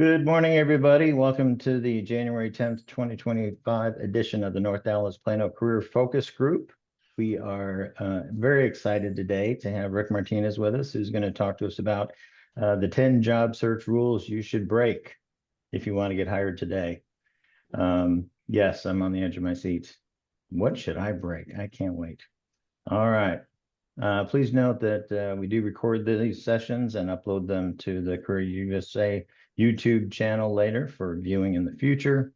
Good morning, everybody. Welcome to the January 10th, 2025 edition of the North Dallas Plano Career Focus Group. We are very excited today to have Rick Martinez with us, who's going to talk to us about the 10 job search rules you should break if you want to get hired today. Yes, I'm on the edge of my seat. What should I break? I can't wait. All right. Please note that we do record these sessions and upload them to the Career USA YouTube channel later for viewing in the future.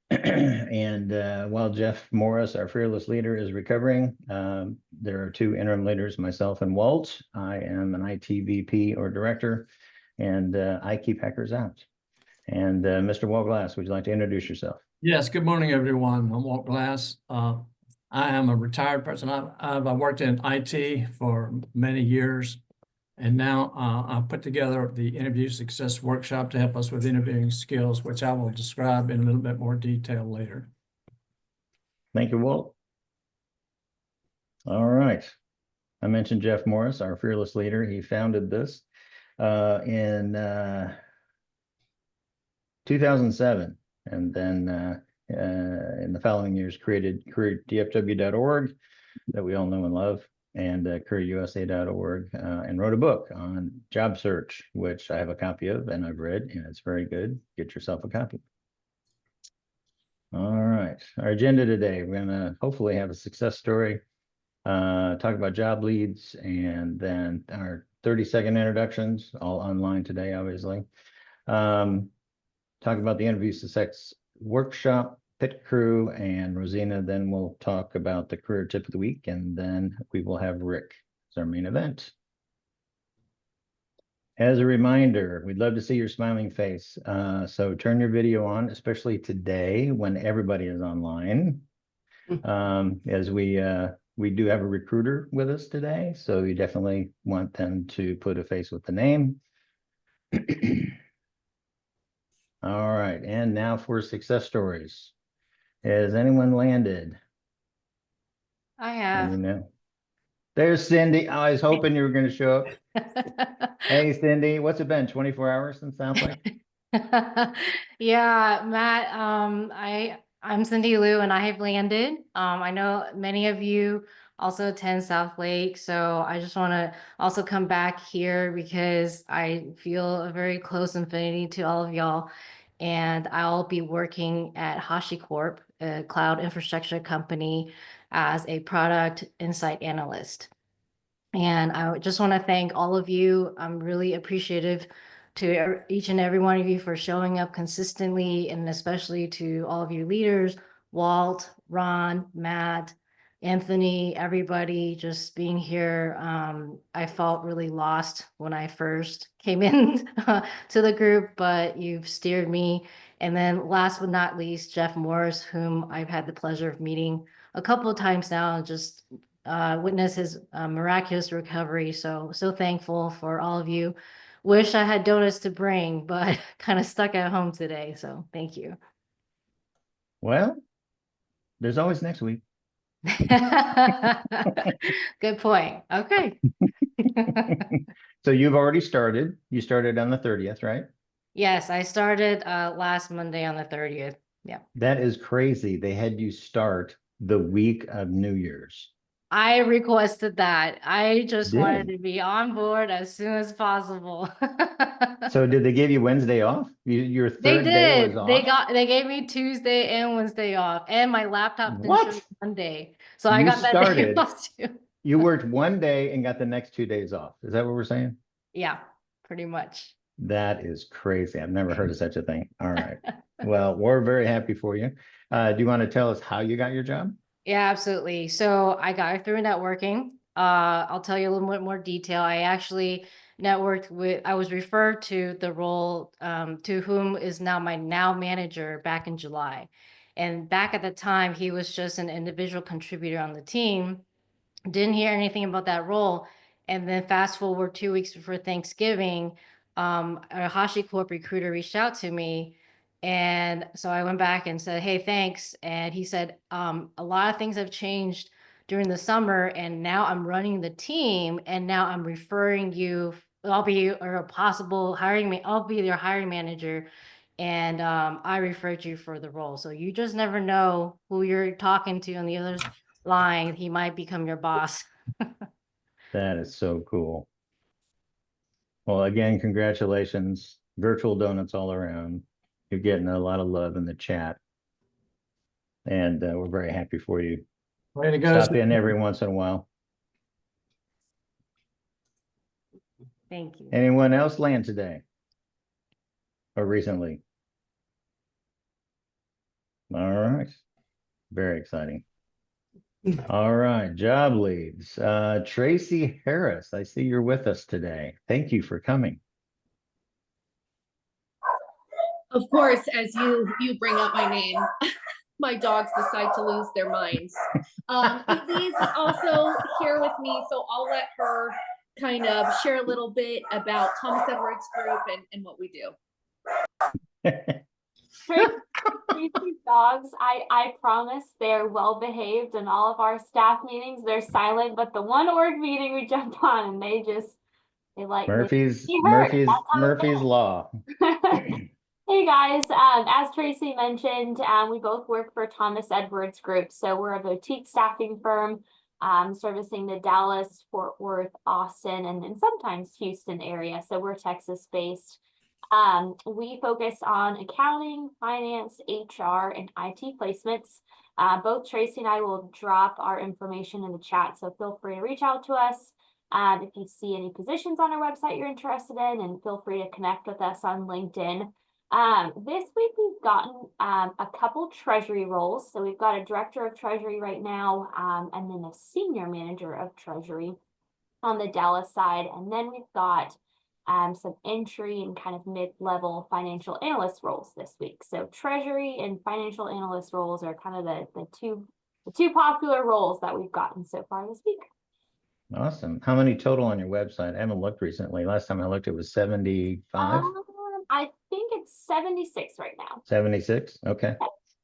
And while Jeff Morris, our fearless leader, is recovering, there are two interim leaders, myself and Walt. I am an IT VP or director, and I keep hackers out. And Mr. Walt Glass, would you like to introduce yourself? Yes, good morning, everyone. I'm Walt Glass. I am a retired person. I've worked in IT for many years, and now I've put together the Interview Success Workshop to help us with interviewing skills, which I will describe in a little bit more detail later. Thank you, Walt. All right. I mentioned Jeff Morris, our fearless leader. He founded this in 2007, and then in the following years created careerdfw.org that we all know and love, and careerusa.org, and wrote a book on job search, which I have a copy of and I've read, and it's very good. Get yourself a copy. All right, our agenda today, we're going to hopefully have a success story, talk about job leads, and then our 30-second introductions, all online today, obviously. Talk about the Interview Success Workshop, Pit Crew, and Rosina. Then we'll talk about the career tip of the week, and then we will have Rick as our main event. As a reminder, we'd love to see your smiling face. So turn your video on, especially today when everybody is online. As we do have a recruiter with us today, so you definitely want them to put a face with the name. All right, and now for success stories. Has anyone landed? I have. You know, there's Cindy. I was hoping you were going to show up. Hey, Cindy, what's it been? 24 hours since sounds like? Yeah, Matt. I'm Cindy Lou, and I have landed. I know many of you also attend South Lake, so I just want to also come back here because I feel a very close affinity to all of y'all. And I'll be working at HashiCorp, a cloud infrastructure company, as a product insight analyst. And I just want to thank all of you. I'm really appreciative to each and every one of you for showing up consistently, and especially to all of you leaders, Walt, Ron, Matt, Anthony, everybody just being here. I felt really lost when I first came in to the group, but you've steered me. And then last but not least, Jeff Morris, whom I've had the pleasure of meeting a couple of times now, just witness his miraculous recovery. So thankful for all of you. Wish I had donuts to bring, but kind of stuck at home today. So thank you. Well, there's always next week. Good point. Okay. So you've already started. You started on the 30th, right? Yes, I started last Monday on the 30th. Yeah. That is crazy. They had you start the week of New Year's. I requested that. I just wanted to be on board as soon as possible. So did they give you Wednesday off? Your third day was off? They gave me Tuesday and Wednesday off, and my laptop didn't show Monday. So I You got that day started, off too. you worked one day and got the next 2 days off. Is that what we're saying? Yeah, pretty much. That is crazy. I've never heard of such a thing. All right. Well, we're very happy for you. Do you want to tell us how you got your job? Yeah, absolutely. So I got through networking. I'll tell you a little bit more detail. I actually networked with, I was referred to the role to whom is now my manager back in July. And back at the time, he was just an individual contributor on the team. Didn't hear anything about that role. And then fast forward 2 weeks before Thanksgiving, a HashiCorp recruiter reached out to me. And so I went back and said, hey, thanks. And he said, a lot of things have changed during the summer, and now I'm running the team, and now I'm referring you I'll be or a possible I'll be their hiring manager, and I referred you for the role. So you just never know who you're talking to on the other line. He might become your boss. That is so cool. Well, again, congratulations. Virtual donuts all around. You're getting a lot of love in the chat. And we're very happy for you. Way to go. Stop in every once in a while. Thank you. Anyone else land today? Or recently? All right. Very exciting. All right, job leads. Tracy Harris, I see you're with us today. Thank you for coming. Of course, as you bring up my name, my dogs decide to lose their minds. Elise is also here with me, so I'll let her kind of share a little bit about Thomas Edwards Group and what we do. Tracy's dogs, I promise they're well behaved in all of our staff meetings. They're silent, but the one org meeting we jumped on and they like Murphy's be heard. Murphy's Law. Hey guys, as Tracy mentioned, we both work for Thomas Edwards Group. So we're a boutique staffing firm servicing the Dallas, Fort Worth, Austin, and sometimes Houston area. So we're Texas based. We focus on accounting, finance, HR, and IT placements. Both Tracy and I will drop our information in the chat, so feel free to reach out to us if you see any positions on our website you're interested in, and feel free to connect with us on LinkedIn. This week we've gotten a couple treasury roles. So we've got a director of treasury right now, and then a senior manager of treasury on the Dallas side. And then we've got some entry and kind of mid-level financial analyst roles this week. So treasury and financial analyst roles are kind of the two popular roles that we've gotten so far this week. Awesome. How many total on your website? I haven't looked recently. Last time I looked, it was 75. I think it's 76 right now. 76. Okay.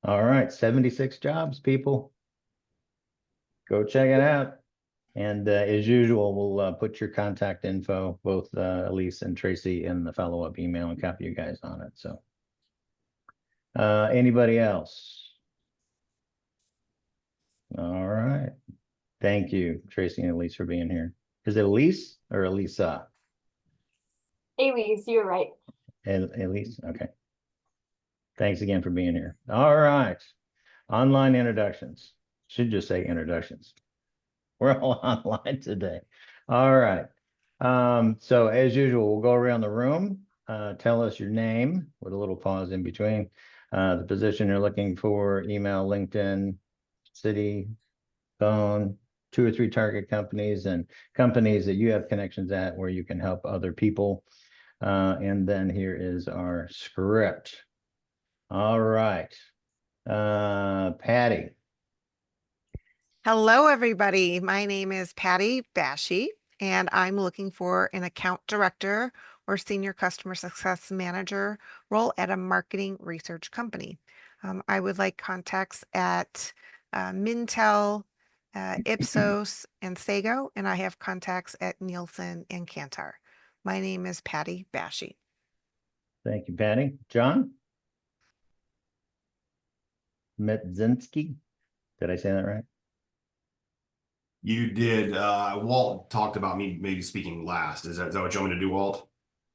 All right. 76 jobs, people. Go check it out. And as usual, we'll put your contact info, both Elise and Tracy, in the follow-up email and copy you guys on it. So anybody else? All right. Thank you, Tracy and Elise, for being here. Is it Elise or Elisa? Elise, you're right. Elise, okay. Thanks again for being here. All right. Online introductions. Should just say introductions. We're all online today. All right. So as usual, we'll go around the room. Tell us your name with a little pause in between. The position you're looking for, email, LinkedIn, city, phone, 2 or 3 target companies and companies that you have connections at where you can help other people. And then here is our script. All right. Patty. Hello, everybody. My name is Patty Bashy, and I'm looking for an account director or senior customer success manager role at a marketing research company. I would like contacts at Mintel, Ipsos, and Sago, and I have contacts at Nielsen and Kantar. My name is Patty Bashy. Thank you, Patty. John? Metzinski? Did I say that right? You did. Walt talked about me maybe speaking last. Is that what you want me to do, Walt?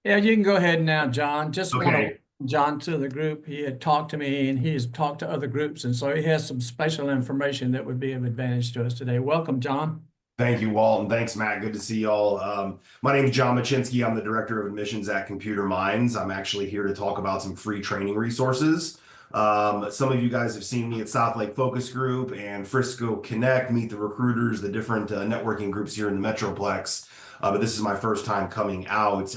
Yeah, you can go ahead now, John. Just want to Okay. welcome John to the group. He had talked to me and he has talked to other groups. And so he has some special information that would be of advantage to us today. Welcome, John. Thank you, Walt, and thanks, Matt. Good to see y'all. My name is John Machinsky. I'm the Director of Admissions at Computer Minds. I'm actually here to talk about some free training resources. Some of you guys have seen me at South Lake Focus Group and Frisco Connect, Meet the Recruiters, the different networking groups here in the Metroplex. But this is my first time coming out.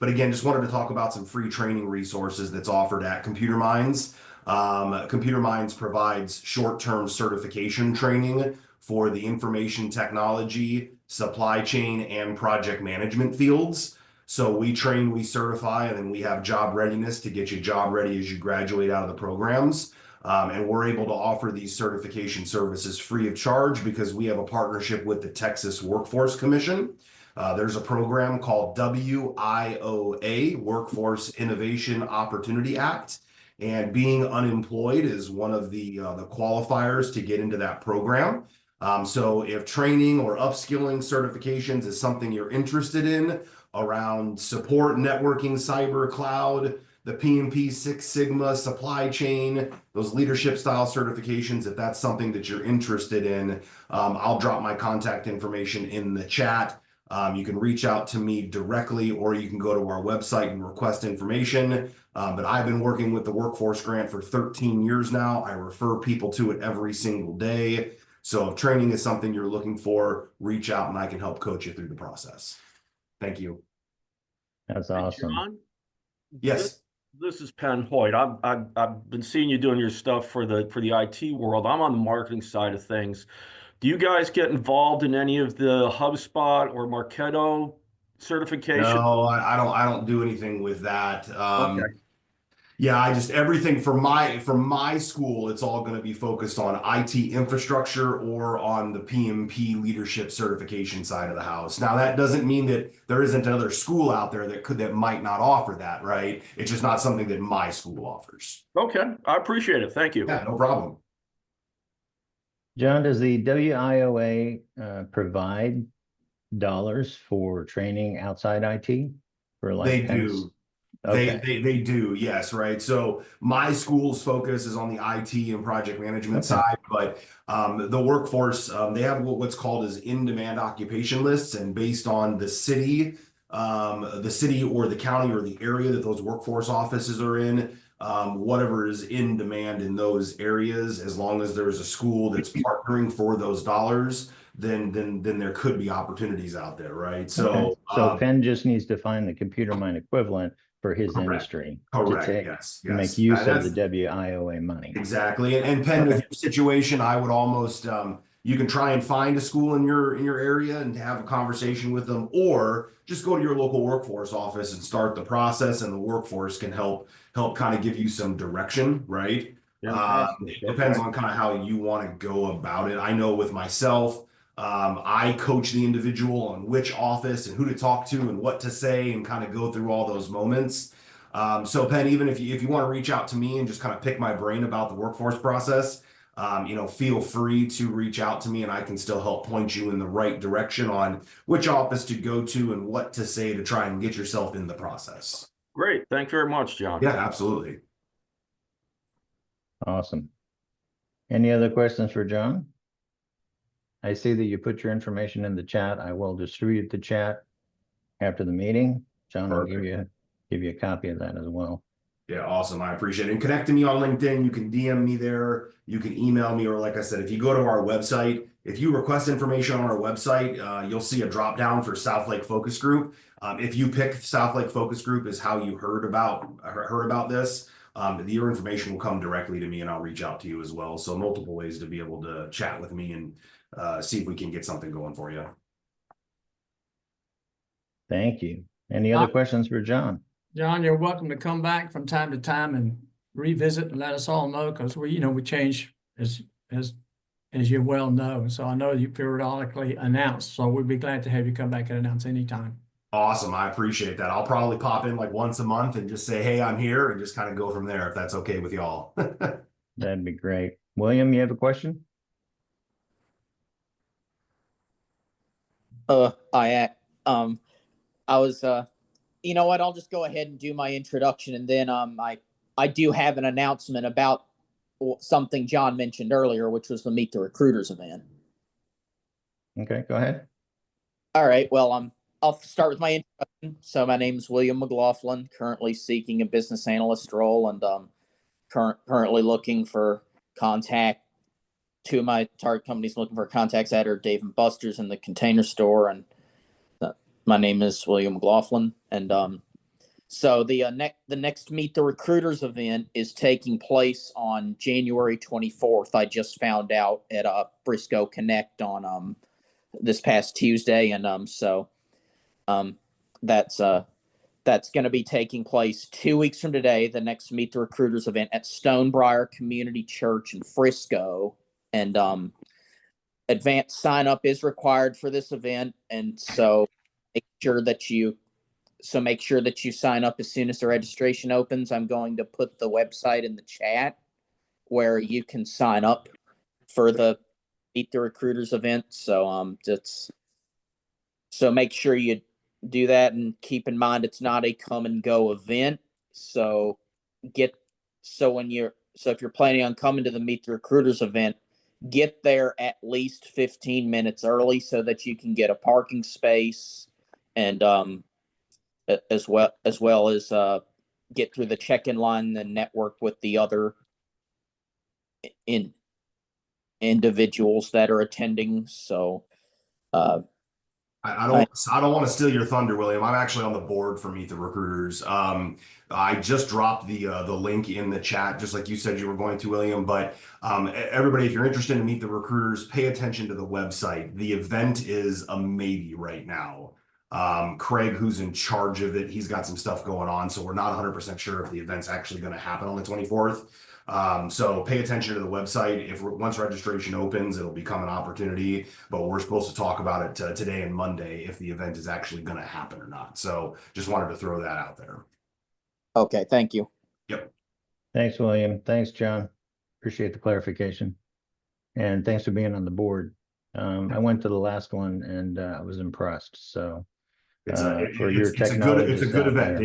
But again, just wanted to talk about some free training resources that's offered at Computer Minds. Computer Minds provides short-term certification training for the information technology, supply chain, and project management fields. So we train, we certify, and then we have job readiness to get you job ready as you graduate out of the programs. And we're able to offer these certification services free of charge because we have a partnership with the Texas Workforce Commission. There's a program called WIOA, Workforce Innovation Opportunity Act. And being unemployed is one of the qualifiers to get into that program. So if training or upskilling certifications is something you're interested in around support, networking, cyber, cloud, the PMP, Six Sigma, supply chain, those leadership style certifications, if that's something that you're interested in, I'll drop my contact information in the chat. You can reach out to me directly, or you can go to our website and request information. But I've been working with the Workforce Grant for 13 years now. I refer people to it every single day. So if training is something you're looking for, reach out and I can help coach you through the process. Thank you. That's Hey, awesome. John, Yes. this is Penn Hoyt. I've been seeing you doing your stuff for the IT world. I'm on the marketing side of things. Do you guys get involved in any of the HubSpot or Marketo certification? No, I don't do anything with that. Okay. Yeah, I just everything for my school, it's all going to be focused on IT infrastructure or on the PMP leadership certification side of the house. Now, that doesn't mean that there isn't another school out there that might not offer that, right? It's just not something that my school offers. Okay, I appreciate it. Thank you. Yeah, no problem. John, does the WIOA provide dollars for training outside IT for like They Penn's? do. Okay. They do, yes, right. So my school's focus is on the IT and project management Okay. side, but the workforce, they have what's called as in-demand occupation lists, and based on the city or the county or the area that those workforce offices are in, whatever is in demand in those areas, as long as there's a school that's partnering for those dollars, then there could be opportunities out there, right? So Okay. So Penn just needs to find the computer mind equivalent for his Correct. industry correct, to take, yes, to make yes. use of That's- the WIOA money. Exactly. And Penn, Okay. with your situation, I would almost you can try and find a school in your area and have a conversation with them, or just go to your local workforce office and start the process, and the workforce can help kind of give you some direction, right? Fantastic. It depends on kind of how you want to go about it. I know with myself, I coach the individual on which office and who to talk to and what to say and kind of go through all those moments. So Penn, even if you want to reach out to me and just kind of pick my brain about the workforce process, feel free to reach out to me, and I can still help point you in the right direction on which office to go to and what to say to try and get yourself in the process. Great. Thank you very much, John. Yeah, absolutely. Awesome. Any other questions for John? I see that you put your information in the chat. I will distribute the chat after the meeting. John will give you a copy of that as well. Yeah, awesome. I appreciate it. And connect to me on LinkedIn. You can DM me there. You can email me, or like I said, if you go to our website, if you request information on our website, you'll see a drop down for South Lake Focus Group. If you pick South Lake Focus Group as how you heard about this, your information will come directly to me, and I'll reach out to you as well. So multiple ways to be able to chat with me and see if we can get something going for you. Thank you. Any other questions for John? John, you're welcome to come back from time to time and revisit and let us all know, because we change as you well know. And so I know you periodically announce, so we'd be glad to have you come back and announce anytime. Awesome. I appreciate that. I'll probably pop in like once a month and just say, hey, I'm here, and just kind of go from there if that's okay with y'all. That'd be great. William, you have a question? I was you know what, I'll just go ahead and do my introduction, and then I do have an announcement about something John mentioned earlier, which was the Meet the Recruiters event. Okay, go ahead. All right, well, I'll start with my introduction. So my name is William McLaughlin, currently seeking a business analyst role, and currently looking for contact. Two of my target companies looking for contacts at are Dave & Buster's and the Container Store, and my name is William McLaughlin, and so the next Meet the Recruiters event is taking place on January 24th. I just found out at Briscoe Connect on this past Tuesday, and so that's going to be taking place 2 weeks from today. The next Meet the Recruiters event at Stonebriar Community Church in Frisco, and advanced sign up is required for this event, and so make sure that you sign up as soon as the registration opens. I'm going to put the website in the chat where you can sign up for the Meet the Recruiters event. So make sure you do that, and keep in mind it's not a come and go event. So if you're planning on coming to the Meet the Recruiters event, get there at least 15 minutes early so that you can get a parking space, and as well as get through the check-in line and network with the other individuals that are attending. So I don't want to steal your thunder, William. I'm actually on the board for Meet the Recruiters. I just dropped the link in the chat, just like you said you were going to, William. But everybody, if you're interested in Meet the Recruiters, pay attention to the website. The event is a maybe right now. Craig, who's in charge of it, he's got some stuff going on, so we're not 100% sure if the event's actually going to happen on the 24th. So pay attention to the website. Once registration opens, it'll become an opportunity, but we're supposed to talk about it today and Monday if the event is actually going to happen or not. So just wanted to throw that out there. Okay, thank you. Yep. Thanks, William. Thanks, John. Appreciate the clarification. And thanks for being on the board. I went to the last one and I was impressed. So It's technologists a good out event.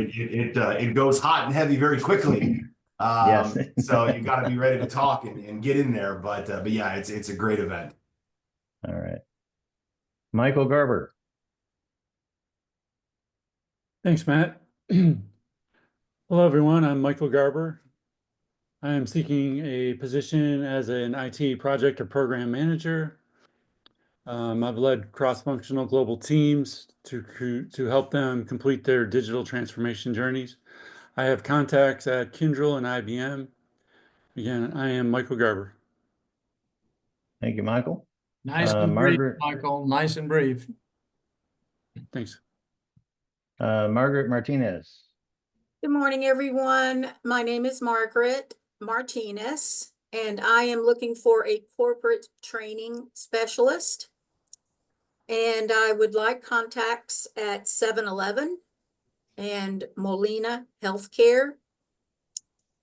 there. It goes hot and heavy very quickly. Yes. So you got to be ready to talk and get in there. But yeah, it's a great event. All right. Michael Garber. Thanks, Matt. Hello, everyone. I'm Michael Garber. I am seeking a position as an IT project or program manager. I've led cross-functional global teams to help them complete their digital transformation journeys. I have contacts at Kyndryl and IBM. Again, I am Michael Garber. Thank you, Michael. Nice and brief, Margaret. Michael, nice and brief. Thanks. Margaret Martinez. Good morning, everyone. My name is Margaret Martinez, and I am looking for a corporate training specialist. And I would like contacts at 7-Eleven and Molina Healthcare.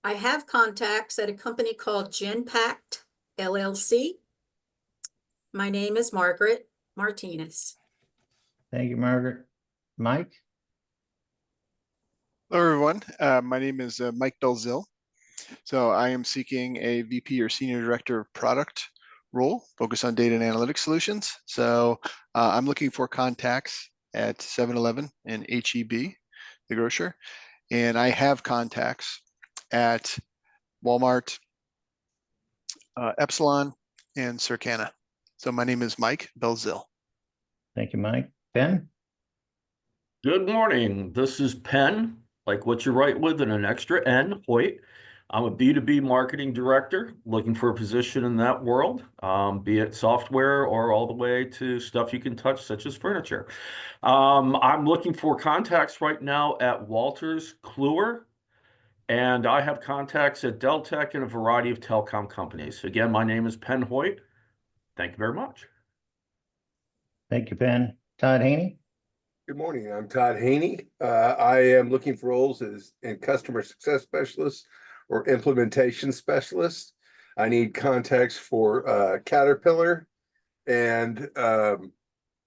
I have contacts at a company called Genpact LLC. My name is Margaret Martinez. Thank you, Margaret. Mike. Hello, everyone. My name is Mike Belzil. So I am seeking a VP or Senior Director of Product role, focused on data and analytics solutions. So I'm looking for contacts at 7-Eleven and HEB, the grocer. And I have contacts at Walmart, Epsilon, and Circana. So my name is Mike Belzil. Thank you, Mike. Ben. Good morning. This is Penn, like what you write with and an extra N, Hoyt. I'm a B2B marketing director looking for a position in that world, be it software or all the way to stuff you can touch, such as furniture. I'm looking for contacts right now at Walters Kluwer, and I have contacts at Deltek and a variety of telecom companies. Again, my name is Penn Hoyt. Thank you very much. Thank you, Ben. Todd Haney. Good morning. I'm Todd Haney. I am looking for roles in customer success specialist or implementation specialist. I need contacts for Caterpillar, and I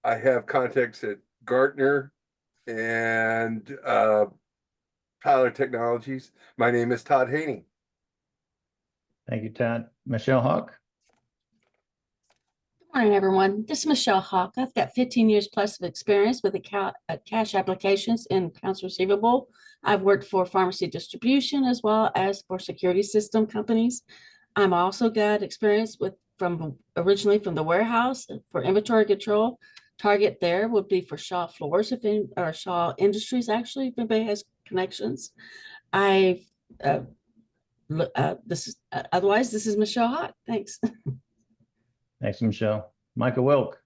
have contacts at Gartner and Tyler Technologies. My name is Todd Haney. Thank you, Todd. Michelle Hawk. Good morning, everyone. This is Michelle Hawk. I've got 15 years plus of experience with cash applications and accounts receivable. I've worked for pharmacy distribution as well as for security system companies. I'm also got experience originally from the warehouse for inventory control. Target there would be for Shaw Floors, or Shaw Industries, actually, if anybody has connections. Otherwise, this is Michelle Hawk. Thanks. Thanks, Michelle. Michael Wilk.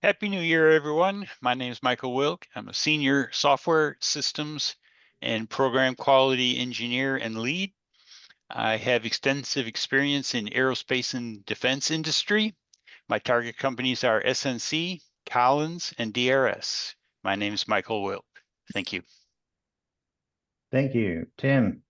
Happy New Year, everyone. My name is Michael Wilk. I'm a senior software systems and program quality engineer and lead. I have extensive experience in aerospace and defense industry. My target companies are SNC, Collins, and DRS. My name is Michael Wilk. Thank you. Thank you. Tim.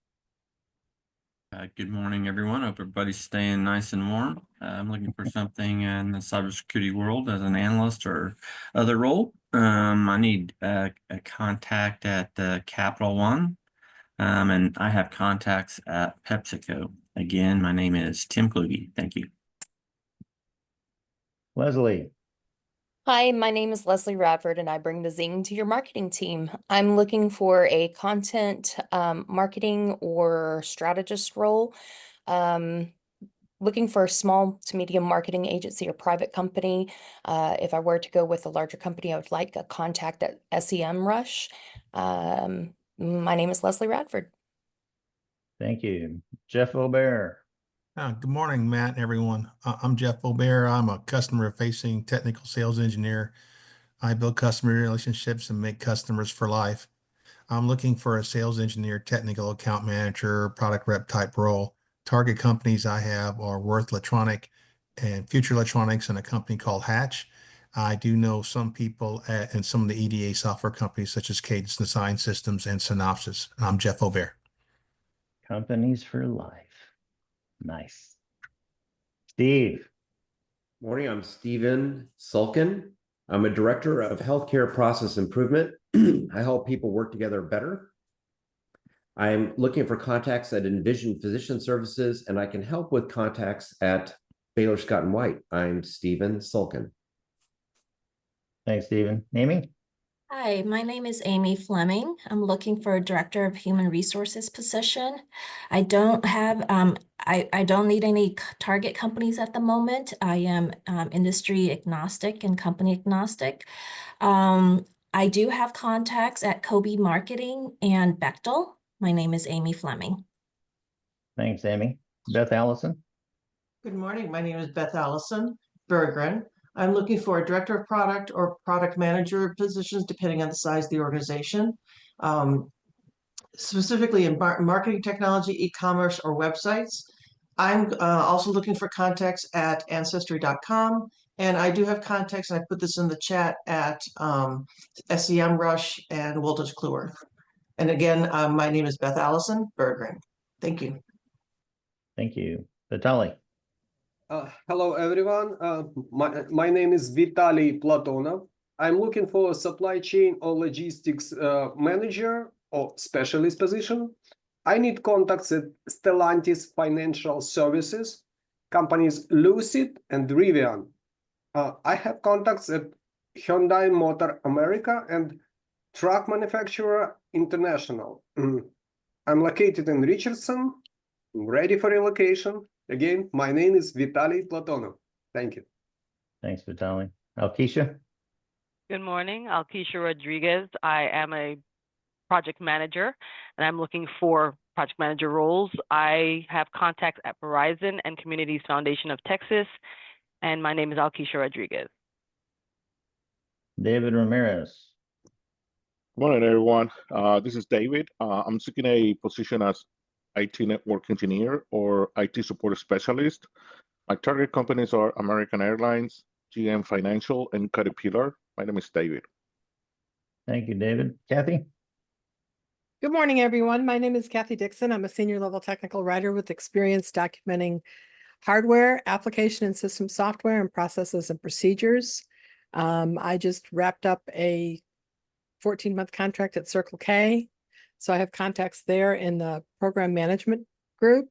Good morning, everyone. Hope everybody's staying nice and warm. I'm looking for something in the cybersecurity world as an analyst or other role. I need a contact at Capital One, and I have contacts at PepsiCo. Again, my name is Tim Kluge. Thank you. Leslie. Hi, my name is Leslie Radford and I bring the zing to your marketing team. I'm looking for a content marketing or strategist role. Looking for a small to medium marketing agency or private company. If I were to go with a larger company, I would like a contact at SEMrush. My name is Leslie Radford. Thank you. Jeff Aubert. Good morning, Matt, and everyone. I'm Jeff Aubert. I'm a customer-facing technical sales engineer. I build customer relationships and make customers for life. I'm looking for a sales engineer, technical account manager, product rep type role. Target companies I have are Worth Electronic and Future Electronics and a company called Hatch. I do know some people in some of the EDA software companies such as Cadence Design Systems and Synopsys. I'm Jeff Aubert. Companies for life. Nice. Steve. Morning, I'm Steven Sulkin. I'm a director of healthcare process improvement. I help people work together better. I'm looking for contacts at Envision Physician Services, and I can help with contacts at Baylor Scott & White. I'm Steven Sulkin. Thanks, Steven. Amy? Hi, my name is Amy Fleming. I'm looking for a Director of Human Resources position. I don't have, I don't need any target companies at the moment. I am industry agnostic and company agnostic. I do have contacts at Kobe Marketing and Bechtel. My name is Amy Fleming. Thanks, Amy. Beth Allison? Good morning. My name is Beth Allison Berggren. I'm looking for a director of product or product manager positions, depending on the size of the organization. Specifically in marketing technology, e-commerce, or websites. I'm also looking for contacts at ancestry.com. And I do have contacts, and I put this in the chat, at SEMrush and Wolters Kluwer. And again, my name is Beth Allison Berggren. Thank you. Thank you. Vitaly. Hello, everyone. My name is Vitaly Platonov. I'm looking for a supply chain or logistics manager or specialist position. I need contacts at Stellantis Financial Services, companies Lucid and Rivian. I have contacts at Hyundai Motor America and Truck Manufacturer International. I'm located in Richardson, ready for relocation. Again, my name is Vitaly Platonov. Thank you. Thanks, Vitaly. Alkeisha? Good morning, Alkeisha Rodriguez. I am a project manager, and I'm looking for project manager roles. I have contacts at Verizon and Communities Foundation of Texas, and my name is Alkeisha Rodriguez. David Ramirez. Good morning, everyone. This is David. I'm seeking a position as IT network engineer or IT support specialist. My target companies are American Airlines, GM Financial, and Caterpillar. My name is David. Thank you, David. Kathy? Good morning, everyone. My name is Kathy Dixon. I'm a senior level technical writer with experience documenting hardware, application and system software, and processes and procedures. I just wrapped up a 14-month contract at Circle K. So I have contacts there in the program management group.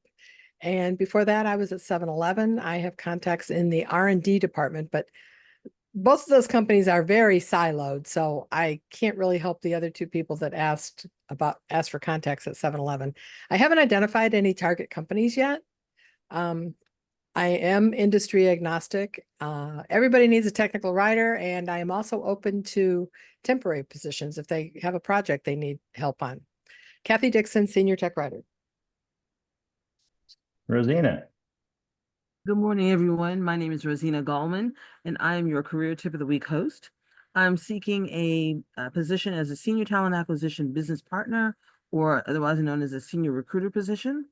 And before that, I was at 7-Eleven. I have contacts in the R&D department, but both of those companies are very siloed. So I can't really help the other two people that asked for contacts at 7-Eleven. I haven't identified any target companies yet. I am industry agnostic. Everybody needs a technical writer, and I am also open to temporary positions if they have a project they need help on. Kathy Dixon, Senior Tech Writer. Rosina. Good morning, everyone. My name is Rosina Gallman, and I am your Career Tip of the Week host. I'm seeking a position as a Senior Talent Acquisition Business Partner, or otherwise known as a Senior Recruiter position.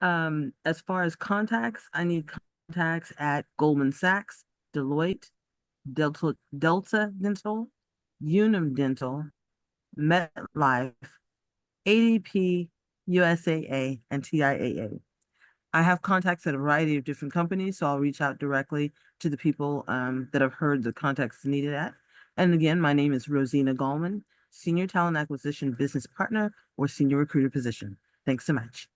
As far as contacts, I need contacts at Goldman Sachs, Deloitte, Delta Dental, Unum Dental, MetLife, ADP, USAA, and TIAA. I have contacts at a variety of different companies, so I'll reach out directly to the people that I've heard the contacts needed at. And again, my name is Rosina Gallman, Senior Talent Acquisition Business Partner or Senior Recruiter position. Thanks so much.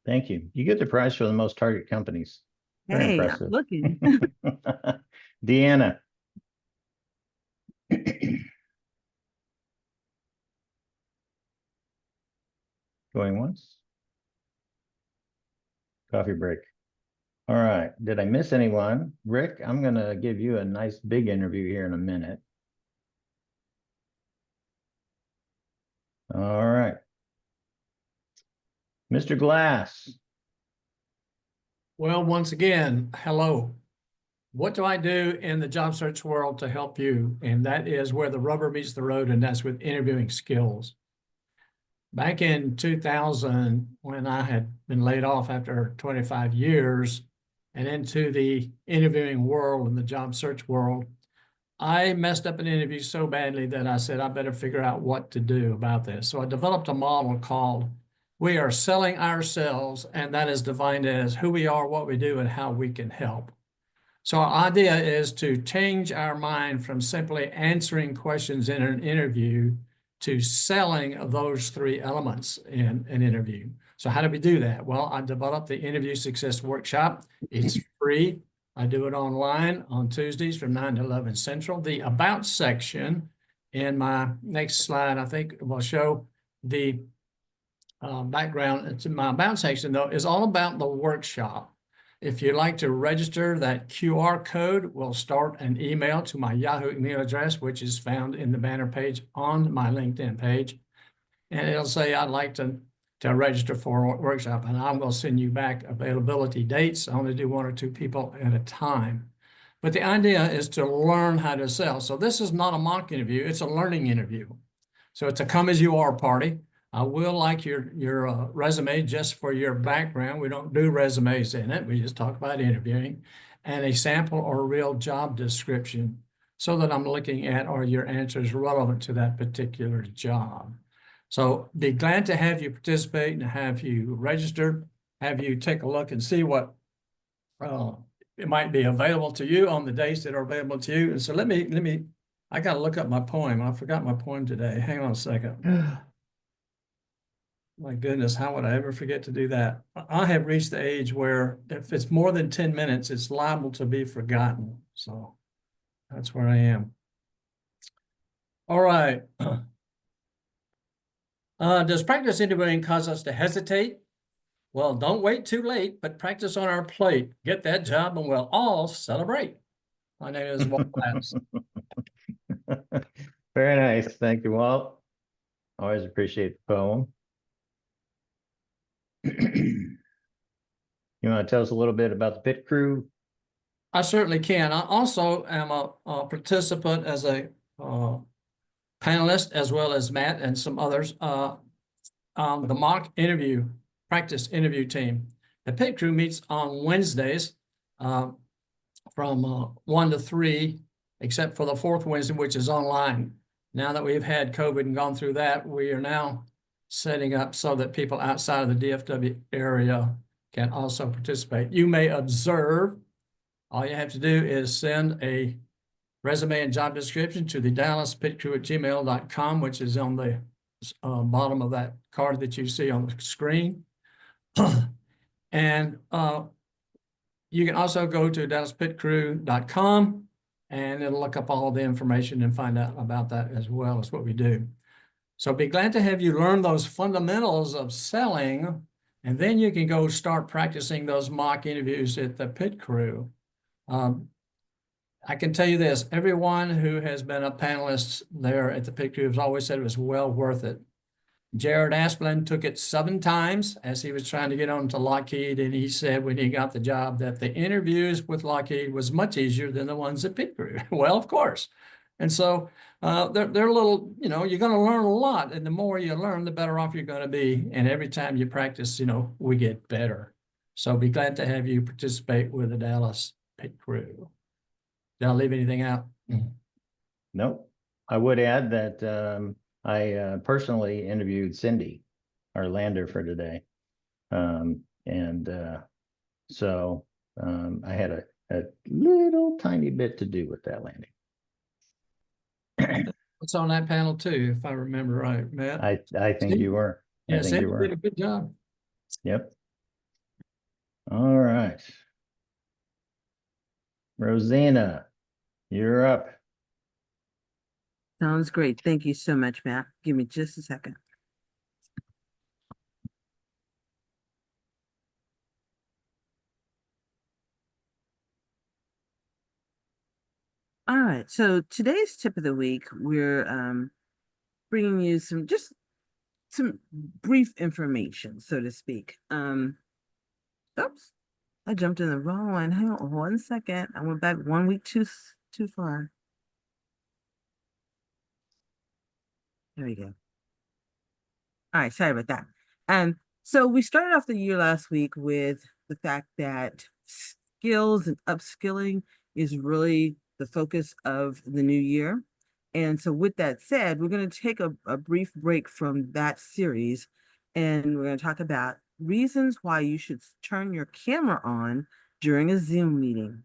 Thank you. You get the prize for the most target companies. Very Hey, I'm impressive. looking. Deanna. Going once. Coffee break. All right. Did I miss anyone? Rick, I'm going to give you a nice big interview here in a minute. All right. Mr. Glass. Well, once again, hello. What do I do in the job search world to help you? And that is where the rubber meets the road, and that's with interviewing skills. Back in 2000, when I had been laid off after 25 years and into the interviewing world and the job search world, I messed up an interview so badly that I said, I better figure out what to do about this. So I developed a model called We Are Selling Ourselves, and that is defined as who we are, what we do, and how we can help. So our idea is to change our mind from simply answering questions in an interview to selling those three elements in an interview. So how do we do that? Well, I developed the Interview Success Workshop. It's free. I do it online on Tuesdays from 9 to 11 Central. The About section in my next slide, I think, will show the background. It's in my About section, though, is all about the workshop. If you'd like to register, that QR code will start an email to my Yahoo email address, which is found in the banner page on my LinkedIn page. And it'll say, I'd like to register for a workshop, and I'm going to send you back availability dates. I only do 1 or 2 people at a time. But the idea is to learn how to sell. So this is not a mock interview, it's a learning interview. So it's a come as you are party. I will like your resume just for your background. We don't do resumes in it. We just talk about interviewing, and a sample or real job description so that I'm looking at are your answers relevant to that particular job. So be glad to have you participate and have you register, have you take a look and see what it might be available to you on the days that are available to you. And so I got to look up my poem. I forgot my poem today. Hang on a second. My goodness, how would I ever forget to do that? I have reached the age where if it's more than 10 minutes, it's liable to be forgotten. So that's where I am. All right. Does practice interviewing cause us to hesitate? Well, don't wait too late, but practice on our plate. Get that job and we'll all celebrate. My name is Walt Glass. Very nice. Thank you, Walt. Always appreciate the poem. You want to tell us a little bit about the pit crew? I certainly can. I also am a participant as a panelist, as well as Matt and some others, the mock interview, practice interview team. The pit crew meets on Wednesdays from 1 to 3, except for the 4th Wednesday, which is online. Now that we've had COVID and gone through that, we are now setting up so that people outside of the DFW area can also participate. You may observe. All you have to do is send a resume and job description to the dallaspitcrew@gmail.com, which is on the bottom of that card that you see on the screen. And you can also go to dallaspitcrew.com and it'll look up all the information and find out about that as well as what we do. So be glad to have you learn those fundamentals of selling, and then you can go start practicing those mock interviews at the pit crew. I can tell you this, everyone who has been a panelist there at the pit crew has always said it was well worth it. Jared Asplin took it 7 times as he was trying to get on to Lockheed, and he said when he got the job that the interviews with Lockheed was much easier than the ones at pit crew. Well, of course. And so they're a little, you're going to learn a lot, and the more you learn, the better off you're going to be. And every time you practice, we get better. So be glad to have you participate with the Dallas pit crew. Did I leave anything out? Nope. I would add that I personally interviewed Cindy, our lander for today. So I had a little tiny bit to do with that landing. It's on that panel too, if I remember right, Matt. I think you were. I Yeah, think Sandy you were. did a good job. Yep. All right. Rosina, you're up. Sounds great. Thank you so much, Matt. Give me just a second. All right, so today's tip of the week, we're bringing you some brief information, so to speak. Oops, I jumped in the wrong one. Hang on 1 second. I went back 1 week too far. There we go. All right, sorry about that. So we started off the year last week with the fact that skills and upskilling is really the focus of the new year. And so with that said, we're going to take a brief break from that series, and we're going to talk about reasons why you should turn your camera on during a Zoom meeting.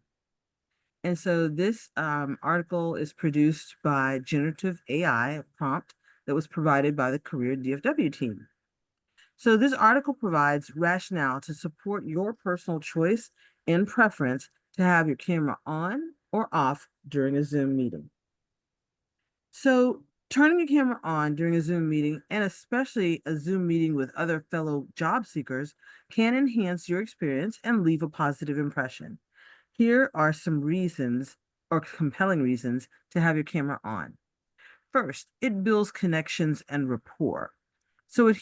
And so this article is produced by generative AI prompt that was provided by the Career DFW team. So this article provides rationale to support your personal choice and preference to have your camera on or off during a Zoom meeting. So turning your camera on during a Zoom meeting, and especially a Zoom meeting with other fellow job seekers, can enhance your experience and leave a positive impression. Here are some reasons or compelling reasons to have your camera on. First, it builds connections and rapport. So it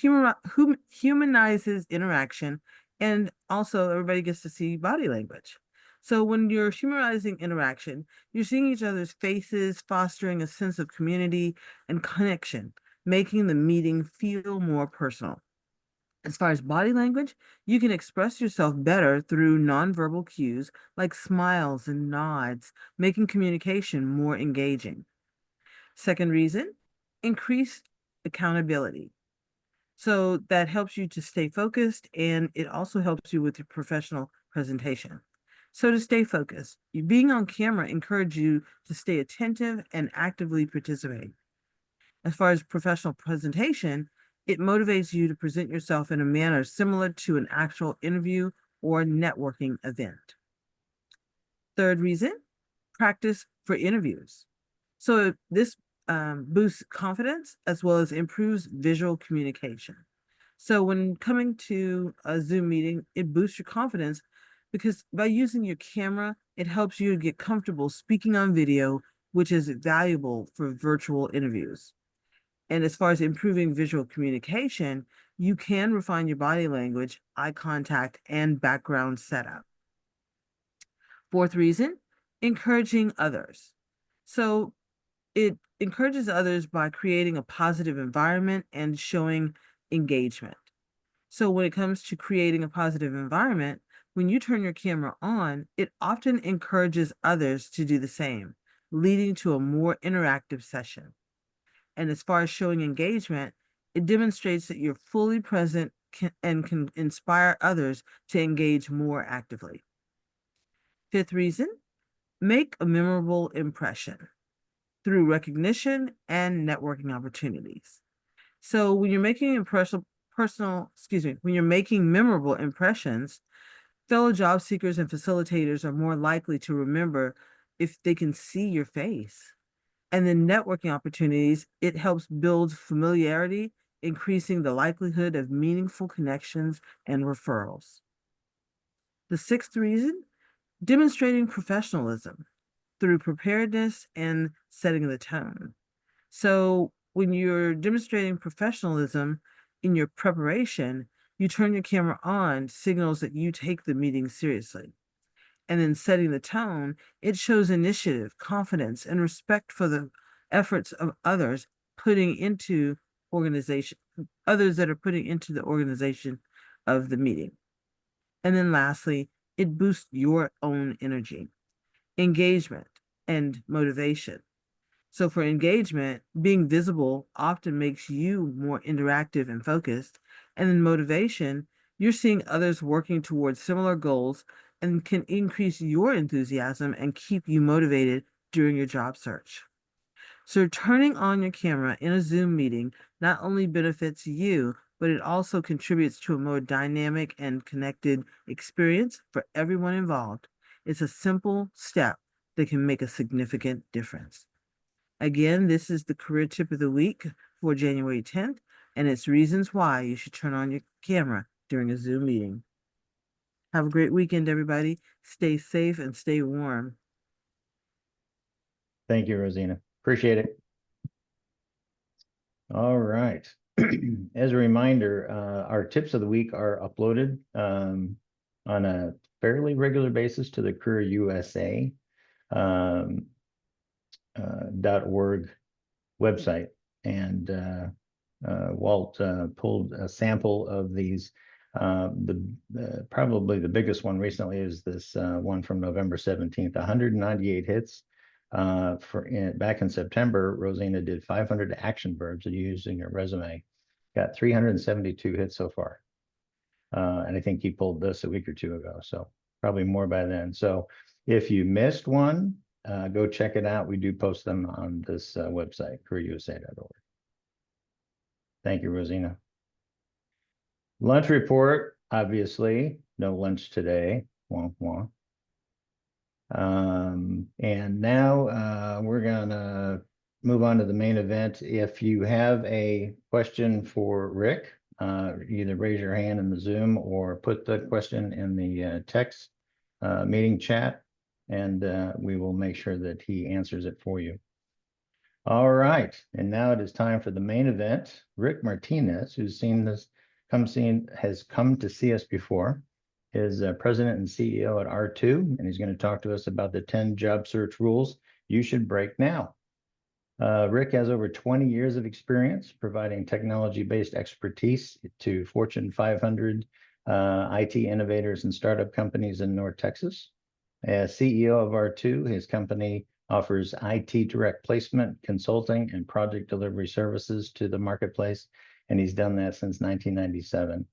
humanizes interaction, and also everybody gets to see body language. So when you're humanizing interaction, you're seeing each other's faces, fostering a sense of community and connection, making the meeting feel more personal. As far as body language, you can express yourself better through nonverbal cues like smiles and nods, making communication more engaging. Second reason, increased accountability. So that helps you to stay focused, and it also helps you with your professional presentation. So to stay focused, being on camera encourages you to stay attentive and actively participate. As far as professional presentation, it motivates you to present yourself in a manner similar to an actual interview or networking event. Third reason, practice for interviews. So this boosts confidence as well as improves visual communication. So when coming to a Zoom meeting, it boosts your confidence because by using your camera, it helps you get comfortable speaking on video, which is valuable for virtual interviews. And as far as improving visual communication, you can refine your body language, eye contact, and background setup. Fourth reason, encouraging others. So it encourages others by creating a positive environment and showing engagement. So when it comes to creating a positive environment, when you turn your camera on, it often encourages others to do the same, leading to a more interactive session. And as far as showing engagement, it demonstrates that you're fully present and can inspire others to engage more actively. Fifth reason, make a memorable impression through recognition and networking opportunities. So when you're making when you're making memorable impressions, fellow job seekers and facilitators are more likely to remember if they can see your face. And then networking opportunities, it helps build familiarity, increasing the likelihood of meaningful connections and referrals. The sixth reason, demonstrating professionalism through preparedness and setting the tone. So when you're demonstrating professionalism in your preparation, you turn your camera on, signals that you take the meeting seriously. And then setting the tone, it shows initiative, confidence, and respect for the efforts of others putting into organization, others that are putting into the organization of the meeting. And then lastly, it boosts your own energy, engagement, and motivation. So for engagement, being visible often makes you more interactive and focused. And in motivation, you're seeing others working towards similar goals and can increase your enthusiasm and keep you motivated during your job search. So turning on your camera in a Zoom meeting not only benefits you, but it also contributes to a more dynamic and connected experience for everyone involved. It's a simple step that can make a significant difference. Again, this is the career tip of the week for January 10th, and it's reasons why you should turn on your camera during a Zoom meeting. Have a great weekend, everybody. Stay safe and stay warm. Thank you, Rosina. Appreciate it. All right. As a reminder, our tips of the week are uploaded on a fairly regular basis to the Career USA .org website. And Walt pulled a sample of these. Probably the biggest one recently is this one from November 17th, 198 hits. Back in September, Rosina did 500 action verbs that you used in your resume. Got 372 hits so far. And I think he pulled this a week or two ago, so probably more by then. So if you missed one, go check it out. We do post them on this website, careerusa.org. Thank you, Rosina. Lunch report, obviously, no lunch today. Wah, wah. And now we're gonna move on to the main event. If you have a question for Rick, either raise your hand in the Zoom or put the question in the text meeting chat, and we will make sure that he answers it for you. All right, and now it is time for the main event. Rick Martinez, who's has come to see us before, is president and CEO at R2, and he's going to talk to us about the 10 job search rules you should break now. Rick has over 20 years of experience providing technology-based expertise to Fortune 500 IT innovators and startup companies in North Texas. As CEO of R2, his company offers IT direct placement, consulting, and project delivery services to the marketplace, and he's done that since 1997.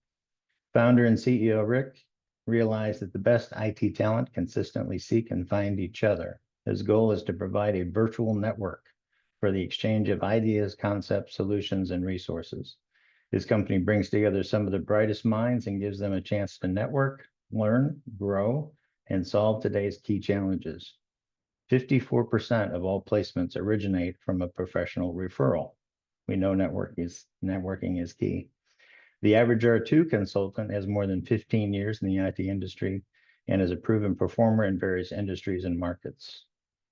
Founder and CEO Rick realized that the best IT talent consistently seek and find each other. His goal is to provide a virtual network for the exchange of ideas, concepts, solutions, and resources. His company brings together some of the brightest minds and gives them a chance to network, learn, grow, and solve today's key challenges. 54% of all placements originate from a professional referral. We know networking is key. The average R2 consultant has more than 15 years in the IT industry and is a proven performer in various industries and markets.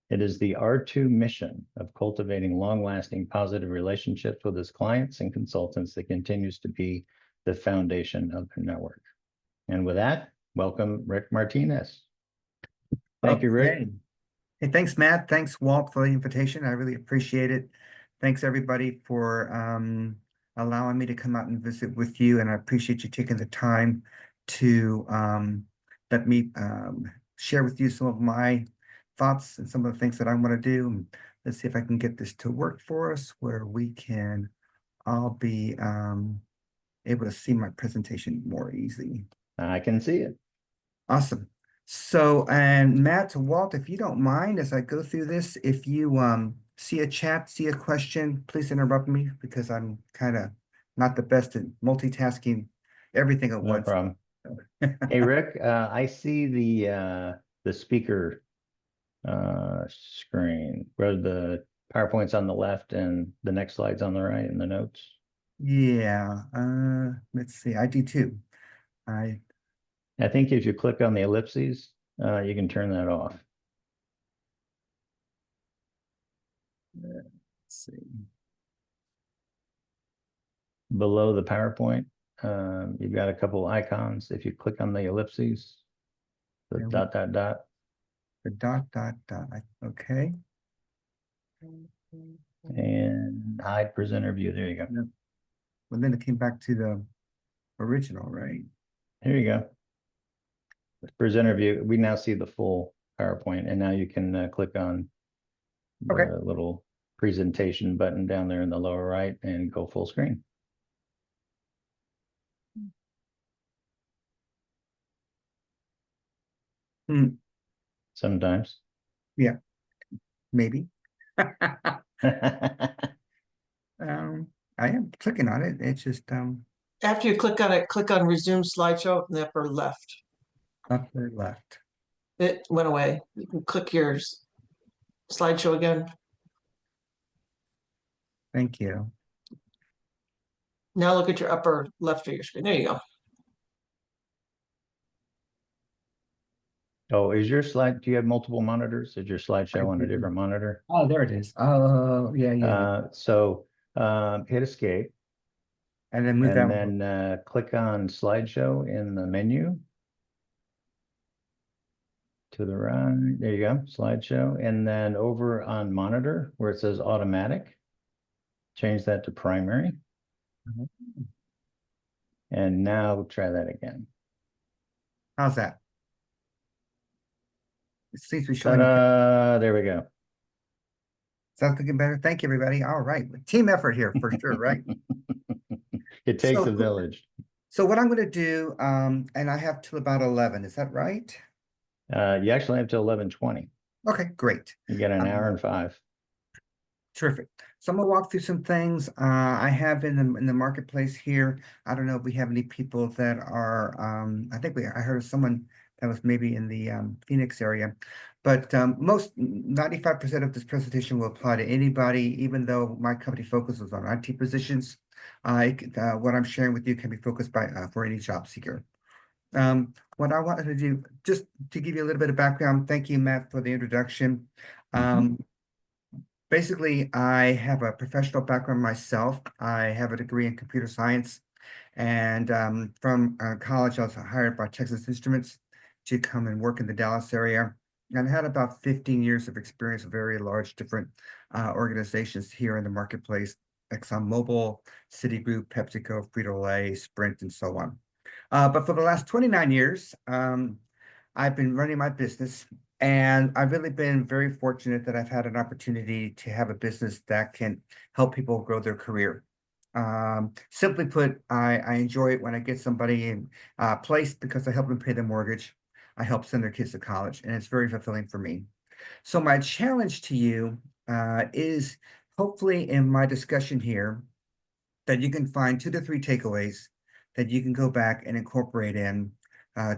It is the R2 mission of cultivating long-lasting positive relationships with its clients and consultants that continues to be the foundation of their network. And with that, welcome Rick Martinez. Thank you, Rick. Hey, thanks, Matt. Thanks, Walt, for the invitation. I really appreciate it. Thanks, everybody, for allowing me to come out and visit with you. And I appreciate you taking the time to let me share with you some of my thoughts and some of the things that I want to do. Let's see if I can get this to work for us where we can all be able to see my presentation more easily. I can see it. Awesome. So, and Matt, Walt, if you don't mind, as I go through this, if you see a chat, see a question, please interrupt me because I'm kind of not the best at multitasking everything at once. No problem. Hey, Rick, I see the speaker screen where the PowerPoint's on the left and the next slide's on the right in the notes. Yeah, let's see, I do too. I think if you click on the ellipses, you can turn that off. Let's see. Below the PowerPoint, you've got a couple icons. If you click on the ellipses, the dot, dot, dot. The dot, dot, dot, okay. And hide presenter view, there you go. Yep. Well, then it came back to the original, right? Here you go. Presenter view, we now see the full PowerPoint, and now you can click on the little presentation button down there in the lower right and go full screen. Sometimes. Yeah, maybe. I am clicking on it. It's just After you click on it, click on resume slideshow in the upper left. upper left. It went away. You can click your slideshow again. Thank you. Now look at your upper left of your screen. There you go. Oh, is your slide, do you have multiple monitors? Is your slideshow on a different monitor? Oh, there it is. Oh, yeah. So hit escape. And then move that and then click on slideshow in the menu. To the right, there you go, slideshow. And then over on monitor where it says automatic, change that to primary. And now try that again. How's that? It seems to be showing. There we go. Sounds looking better. Thank you, everybody. All right. Team effort here for sure, right? It takes So- a village. So what I'm going to do, and I have till about 11, is that right? You actually have till 11:20. Okay, great. You get an hour and 5. Terrific. So I'm gonna walk through some things I have in the marketplace here. I don't know if we have any people that are I heard of someone that was maybe in the Phoenix area, but 95% of this presentation will apply to anybody, even though my company focuses on IT positions. What I'm sharing with you can be focused by for any job seeker. What I wanted to do, just to give you a little bit of background, thank you, Matt, for the introduction. Basically, I have a professional background myself. I have a degree in computer science, and from college, I was hired by Texas Instruments to come and work in the Dallas area. And I had about 15 years of experience with very large different organizations here in the marketplace: ExxonMobil, Citigroup, PepsiCo, Frito-Lay, Sprint, and so on. But for the last 29 years, I've been running my business, and I've really been very fortunate that I've had an opportunity to have a business that can help people grow their career. Simply put, I enjoy it when I get somebody in place because I help them pay their mortgage. I help send their kids to college, and it's very fulfilling for me. So my challenge to you is hopefully in my discussion here that you can find 2 to 3 takeaways that you can go back and incorporate in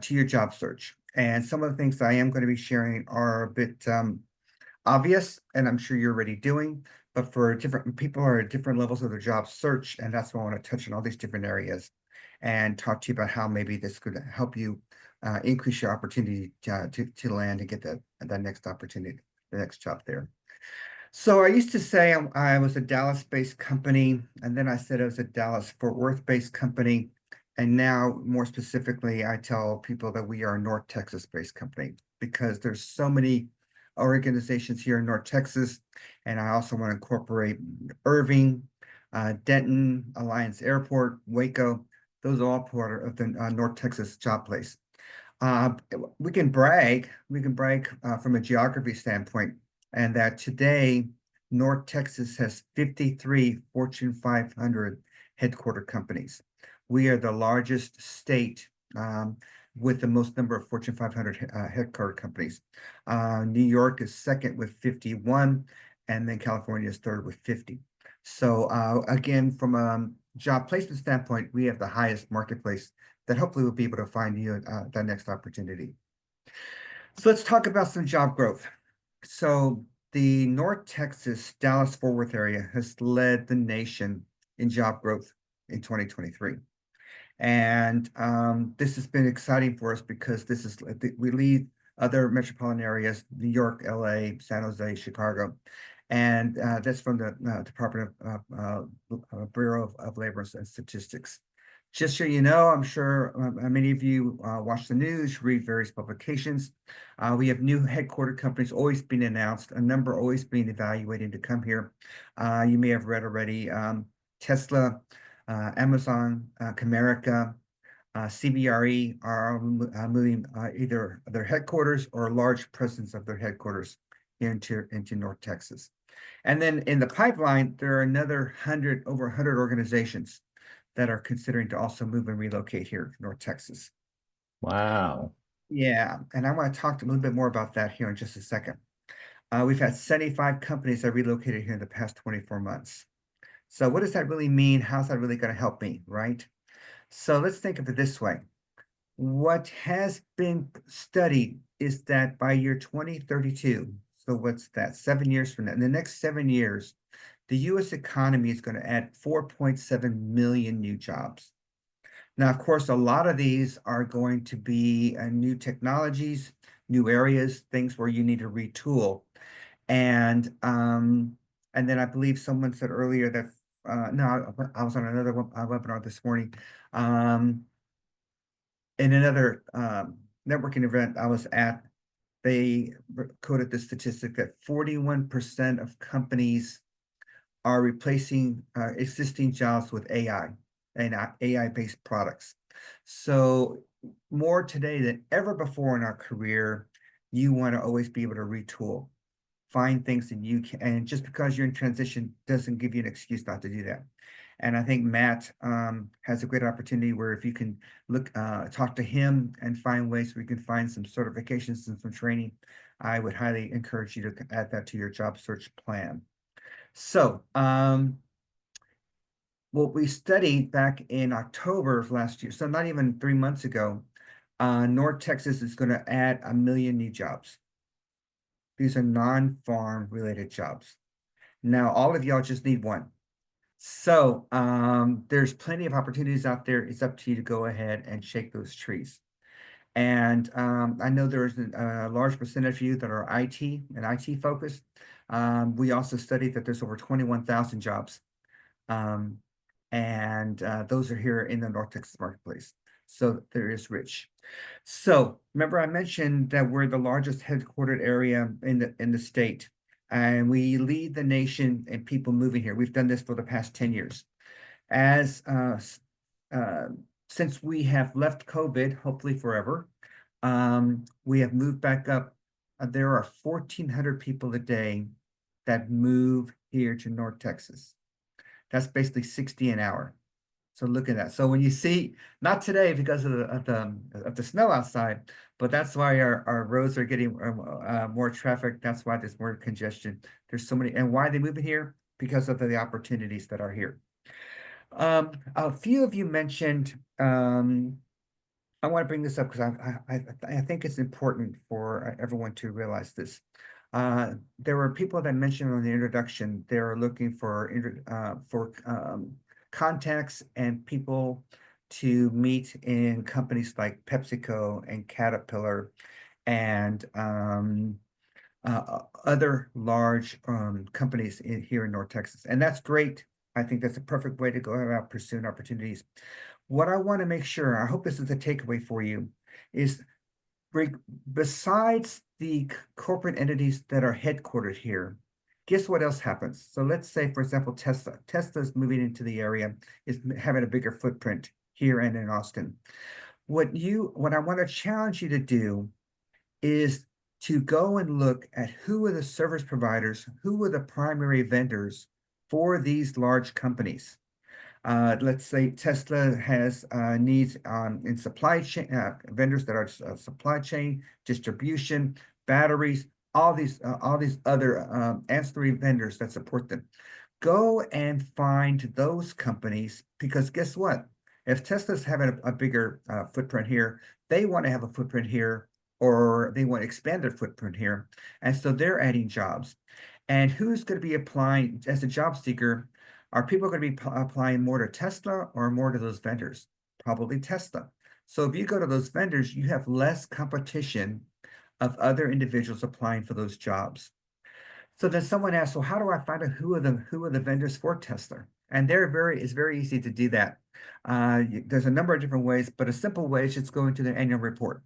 to your job search. And some of the things that I am going to be sharing are a bit obvious, and I'm sure you're already doing, but for different people are at different levels of their job search, and that's why I want to touch on all these different areas and talk to you about how maybe this could help you increase your opportunity to land and get that next opportunity, the next job there. So I used to say I was a Dallas-based company, and then I said I was a Dallas-Fort Worth-based company. And now, more specifically, I tell people that we are a North Texas-based company because there's so many organizations here in North Texas. And I also want to incorporate Irving, Denton, Alliance Airport, Waco. Those are all part of the North Texas job place. We can brag from a geography standpoint, and that today, North Texas has 53 Fortune 500 headquartered companies. We are the largest state with the most number of Fortune 500 headquartered companies. New York is second with 51, and then California is third with 50. So again, from a job placement standpoint, we have the highest marketplace that hopefully will be able to find you that next opportunity. So let's talk about some job growth. So the North Texas, Dallas-Fort Worth area has led the nation in job growth in 2023. And this has been exciting for us because we lead other metropolitan areas, New York, LA, San Jose, Chicago. And that's from the Department of Bureau of Labor and Statistics. Just so you know, I'm sure many of you watch the news, read various publications. We have new headquartered companies always being announced, a number always being evaluated to come here. You may have read already Tesla, Amazon, Comerica, CBRE are moving either their headquarters or a large presence of their headquarters into North Texas. And then in the pipeline, there are another over 100 organizations that are considering to also move and relocate here to North Texas. Wow. Yeah, and I want to talk a little bit more about that here in just a second. We've had 75 companies that relocated here in the past 24 months. So what does that really mean? How's that really going to help me, right? So let's think of it this way. What has been studied is that by year 2032, so what's that, 7 years from now, in the next 7 years, the US economy is going to add 4.7 million new jobs. Now, of course, a lot of these are going to be new technologies, new areas, things where you need to retool. And then I believe someone said earlier that no, I was on another webinar this morning. In another networking event I was at, they quoted the statistic that 41% of companies are replacing existing jobs with AI and AI-based products. So more today than ever before in our career, you want to always be able to retool, find things that you can, and just because you're in transition doesn't give you an excuse not to do that. And I think Matt has a great opportunity where if you can talk to him and find ways we can find some certifications and some training, I would highly encourage you to add that to your job search plan. So what we studied back in October of last year, so not even 3 months ago, North Texas is going to add 1 million new jobs. These are non-farm related jobs. Now, all of y'all just need one. So there's plenty of opportunities out there. It's up to you to go ahead and shake those trees. And I know there's a large percentage of you that are IT and IT focused. We also studied that there's over 21,000 jobs. Those are here in the North Texas marketplace. So there is rich. So remember I mentioned that we're the largest headquartered area in the state. And we lead the nation in people moving here. We've done this for the past 10 years. Since we have left COVID, hopefully forever, we have moved back up. There are 1,400 people a day that move here to North Texas. That's basically 60 an hour. So look at that. So when you see, not today because of the snow outside, but that's why our roads are getting more traffic. That's why there's more congestion. There's so many, and why are they moving here? Because of the opportunities that are here. A few of you mentioned, I want to bring this up because I think it's important for everyone to realize this. There were people that mentioned on the introduction, they're looking for contacts and people to meet in companies like PepsiCo and Caterpillar and other large companies here in North Texas. And that's great. I think that's a perfect way to go about pursuing opportunities. What I want to make sure, I hope this is a takeaway for you, is besides the corporate entities that are headquartered here, guess what else happens? So let's say, for example, Tesla. Tesla's moving into the area, is having a bigger footprint here and in Austin. What I want to challenge you to do is to go and look at who are the service providers, who are the primary vendors for these large companies. Let's say Tesla has needs in supply chain, vendors that are supply chain, distribution, batteries, all these other ancillary vendors that support them. Go and find those companies, because guess what? If Tesla's having a bigger footprint here, they want to have a footprint here, or they want to expand their footprint here. And so they're adding jobs. And who's going to be applying as a job seeker? Are people going to be applying more to Tesla or more to those vendors? Probably Tesla. So if you go to those vendors, you have less competition of other individuals applying for those jobs. So then someone asks, well, how do I find out who are the vendors for Tesla? And it's very easy to do that. There's a number of different ways, but a simple way is just go into their annual report.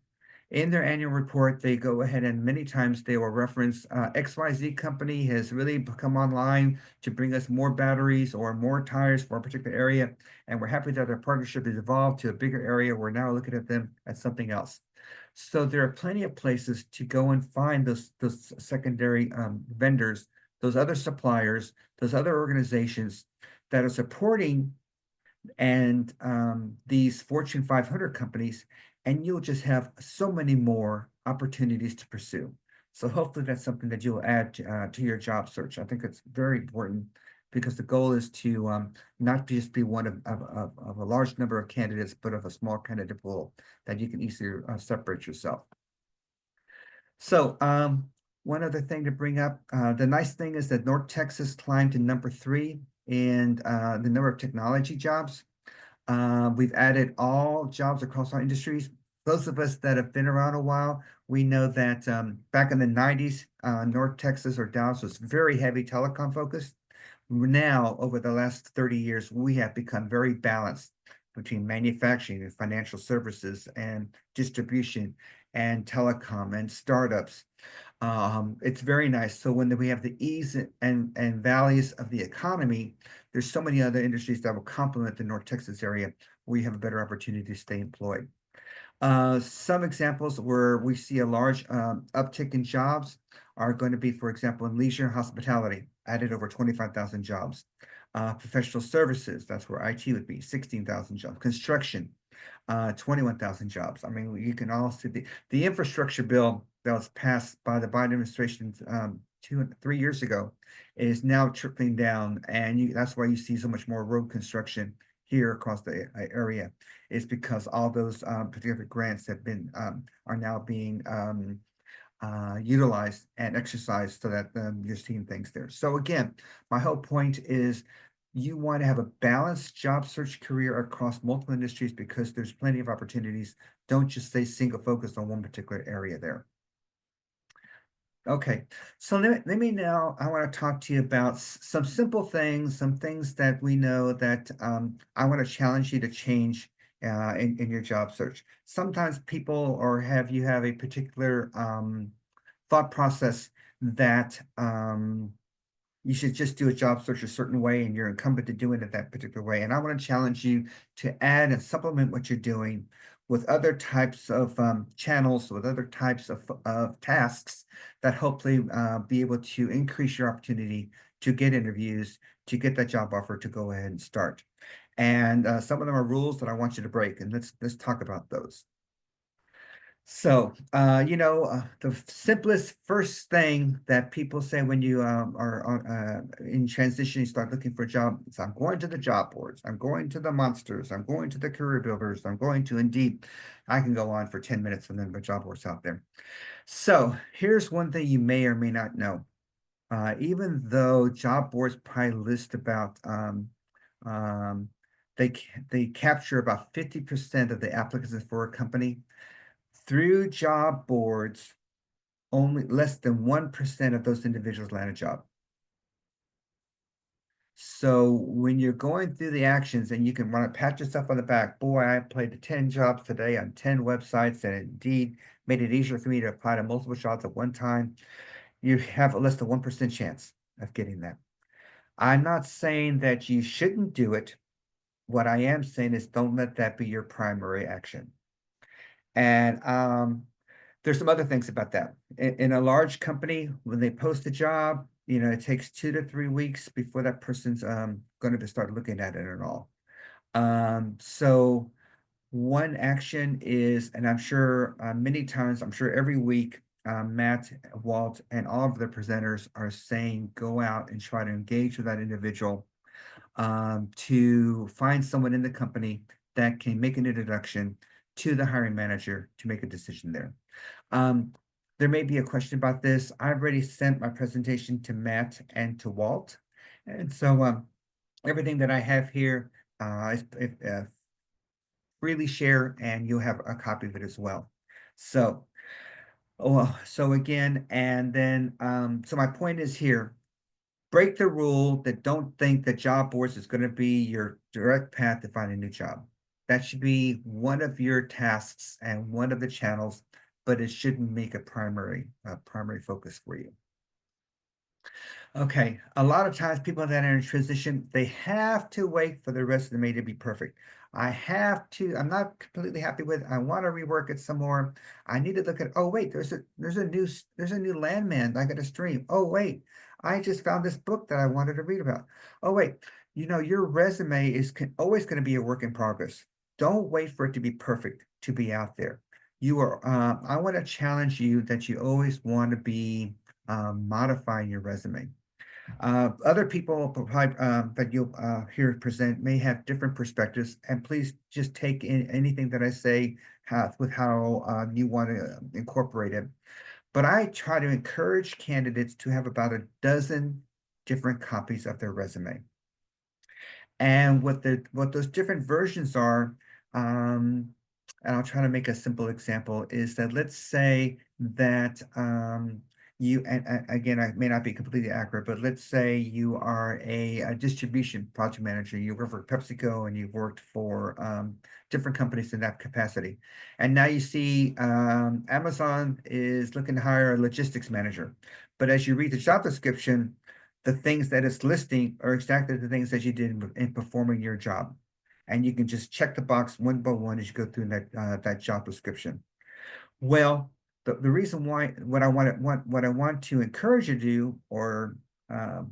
In their annual report, they go ahead and many times they will reference XYZ company has really come online to bring us more batteries or more tires for a particular area. And we're happy that our partnership has evolved to a bigger area. We're now looking at them as something else. So there are plenty of places to go and find those secondary vendors, those other suppliers, those other organizations that are supporting and these Fortune 500 companies, and you'll just have so many more opportunities to pursue. So hopefully that's something that you'll add to your job search. I think it's very important because the goal is to not just be one of a large number of candidates, but of a small candidate pool that you can easily separate yourself. So one other thing to bring up, the nice thing is that North Texas climbed to number 3 in the number of technology jobs. We've added all jobs across our industries. Those of us that have been around a while, we know that back in the 90s, North Texas or Dallas was very heavy telecom focused. Now, over the last 30 years, we have become very balanced between manufacturing and financial services and distribution and telecom and startups. It's very nice. So when we have the ease and valleys of the economy, there's so many other industries that will complement the North Texas area where you have a better opportunity to stay employed. Some examples where we see a large uptick in jobs are going to be, for example, in leisure and hospitality, added over 25,000 jobs. Professional services, that's where IT would be, 16,000 jobs. Construction, 21,000 jobs. I mean, you can all see the infrastructure bill that was passed by the Biden administration 3 years ago is now trickling down, and that's why you see so much more road construction here across the area. Is because all those particular grants have been are now being utilized and exercised so that you're seeing things there. So again, my whole point is you want to have a balanced job search career across multiple industries because there's plenty of opportunities. Don't just stay single focused on one particular area there. Okay, so let me now, I want to talk to you about some simple things, some things that we know that I want to challenge you to change in your job search. Sometimes people have a particular thought process that you should just do a job search a certain way and you're incumbent to doing it that particular way. And I want to challenge you to add and supplement what you're doing with other types of channels, with other types of tasks that hopefully be able to increase your opportunity to get interviews, to get that job offer, to go ahead and start. And some of them are rules that I want you to break, and let's talk about those. So, the simplest first thing that people say when you are in transition, you start looking for a job, is I'm going to the job boards, I'm going to the monsters, I'm going to the career builders, I'm going to Indeed. I can go on for 10 minutes and then the job boards out there. So here's one thing you may or may not know. Even though job boards probably list about they capture about 50% of the applicants for a company. Through job boards, only less than 1% of those individuals land a job. So when you're going through the actions and you can want to pat yourself on the back, boy, I applied to 10 jobs today on 10 websites and Indeed made it easier for me to apply to multiple jobs at one time. You have a less than 1% chance of getting that. I'm not saying that you shouldn't do it. What I am saying is don't let that be your primary action. And there's some other things about that. In a large company, when they post a job, it takes 2 to 3 weeks before that person's going to start looking at it at all. So one action is, and I'm sure many times, I'm sure every week, Matt, Walt, and all of the presenters are saying, go out and try to engage with that individual to find someone in the company that can make an introduction to the hiring manager to make a decision there. There may be a question about this. I've already sent my presentation to Matt and to Walt. And so everything that I have here is freely share, and you'll have a copy of it as well. So, so again, and then, so my point is here, break the rule that don't think that job boards is going to be your direct path to find a new job. That should be one of your tasks and one of the channels but it shouldn't make a primary focus for you. Okay, a lot of times people that are in transition, they have to wait for the resume to be perfect. I'm not completely happy with it. I want to rework it some more. I need to look at, oh wait, there's a new landman I got to stream. Oh wait, I just found this book that I wanted to read about. Oh wait, your resume is always going to be a work in progress. Don't wait for it to be perfect to be out there. I want to challenge you that you always want to be modifying your resume. Other people that you'll hear present may have different perspectives, and please just take in anything that I say with how you want to incorporate it. But I try to encourage candidates to have about a dozen different copies of their resume. And what those different versions are, and I'll try to make a simple example, is that let's say that and again, I may not be completely accurate, but let's say you are a distribution project manager. You work for PepsiCo and you've worked for different companies in that capacity. And now you see Amazon is looking to hire a logistics manager. But as you read the job description, the things that it's listing are exactly the things that you did in performing your job. And you can just check the box one by one as you go through that job description. Well, the reason why what I want to encourage you to do, or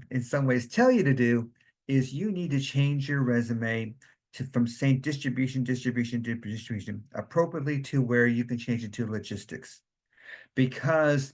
in some ways tell you to do, is you need to change your resume from saying distribution appropriately to where you can change it to logistics. Because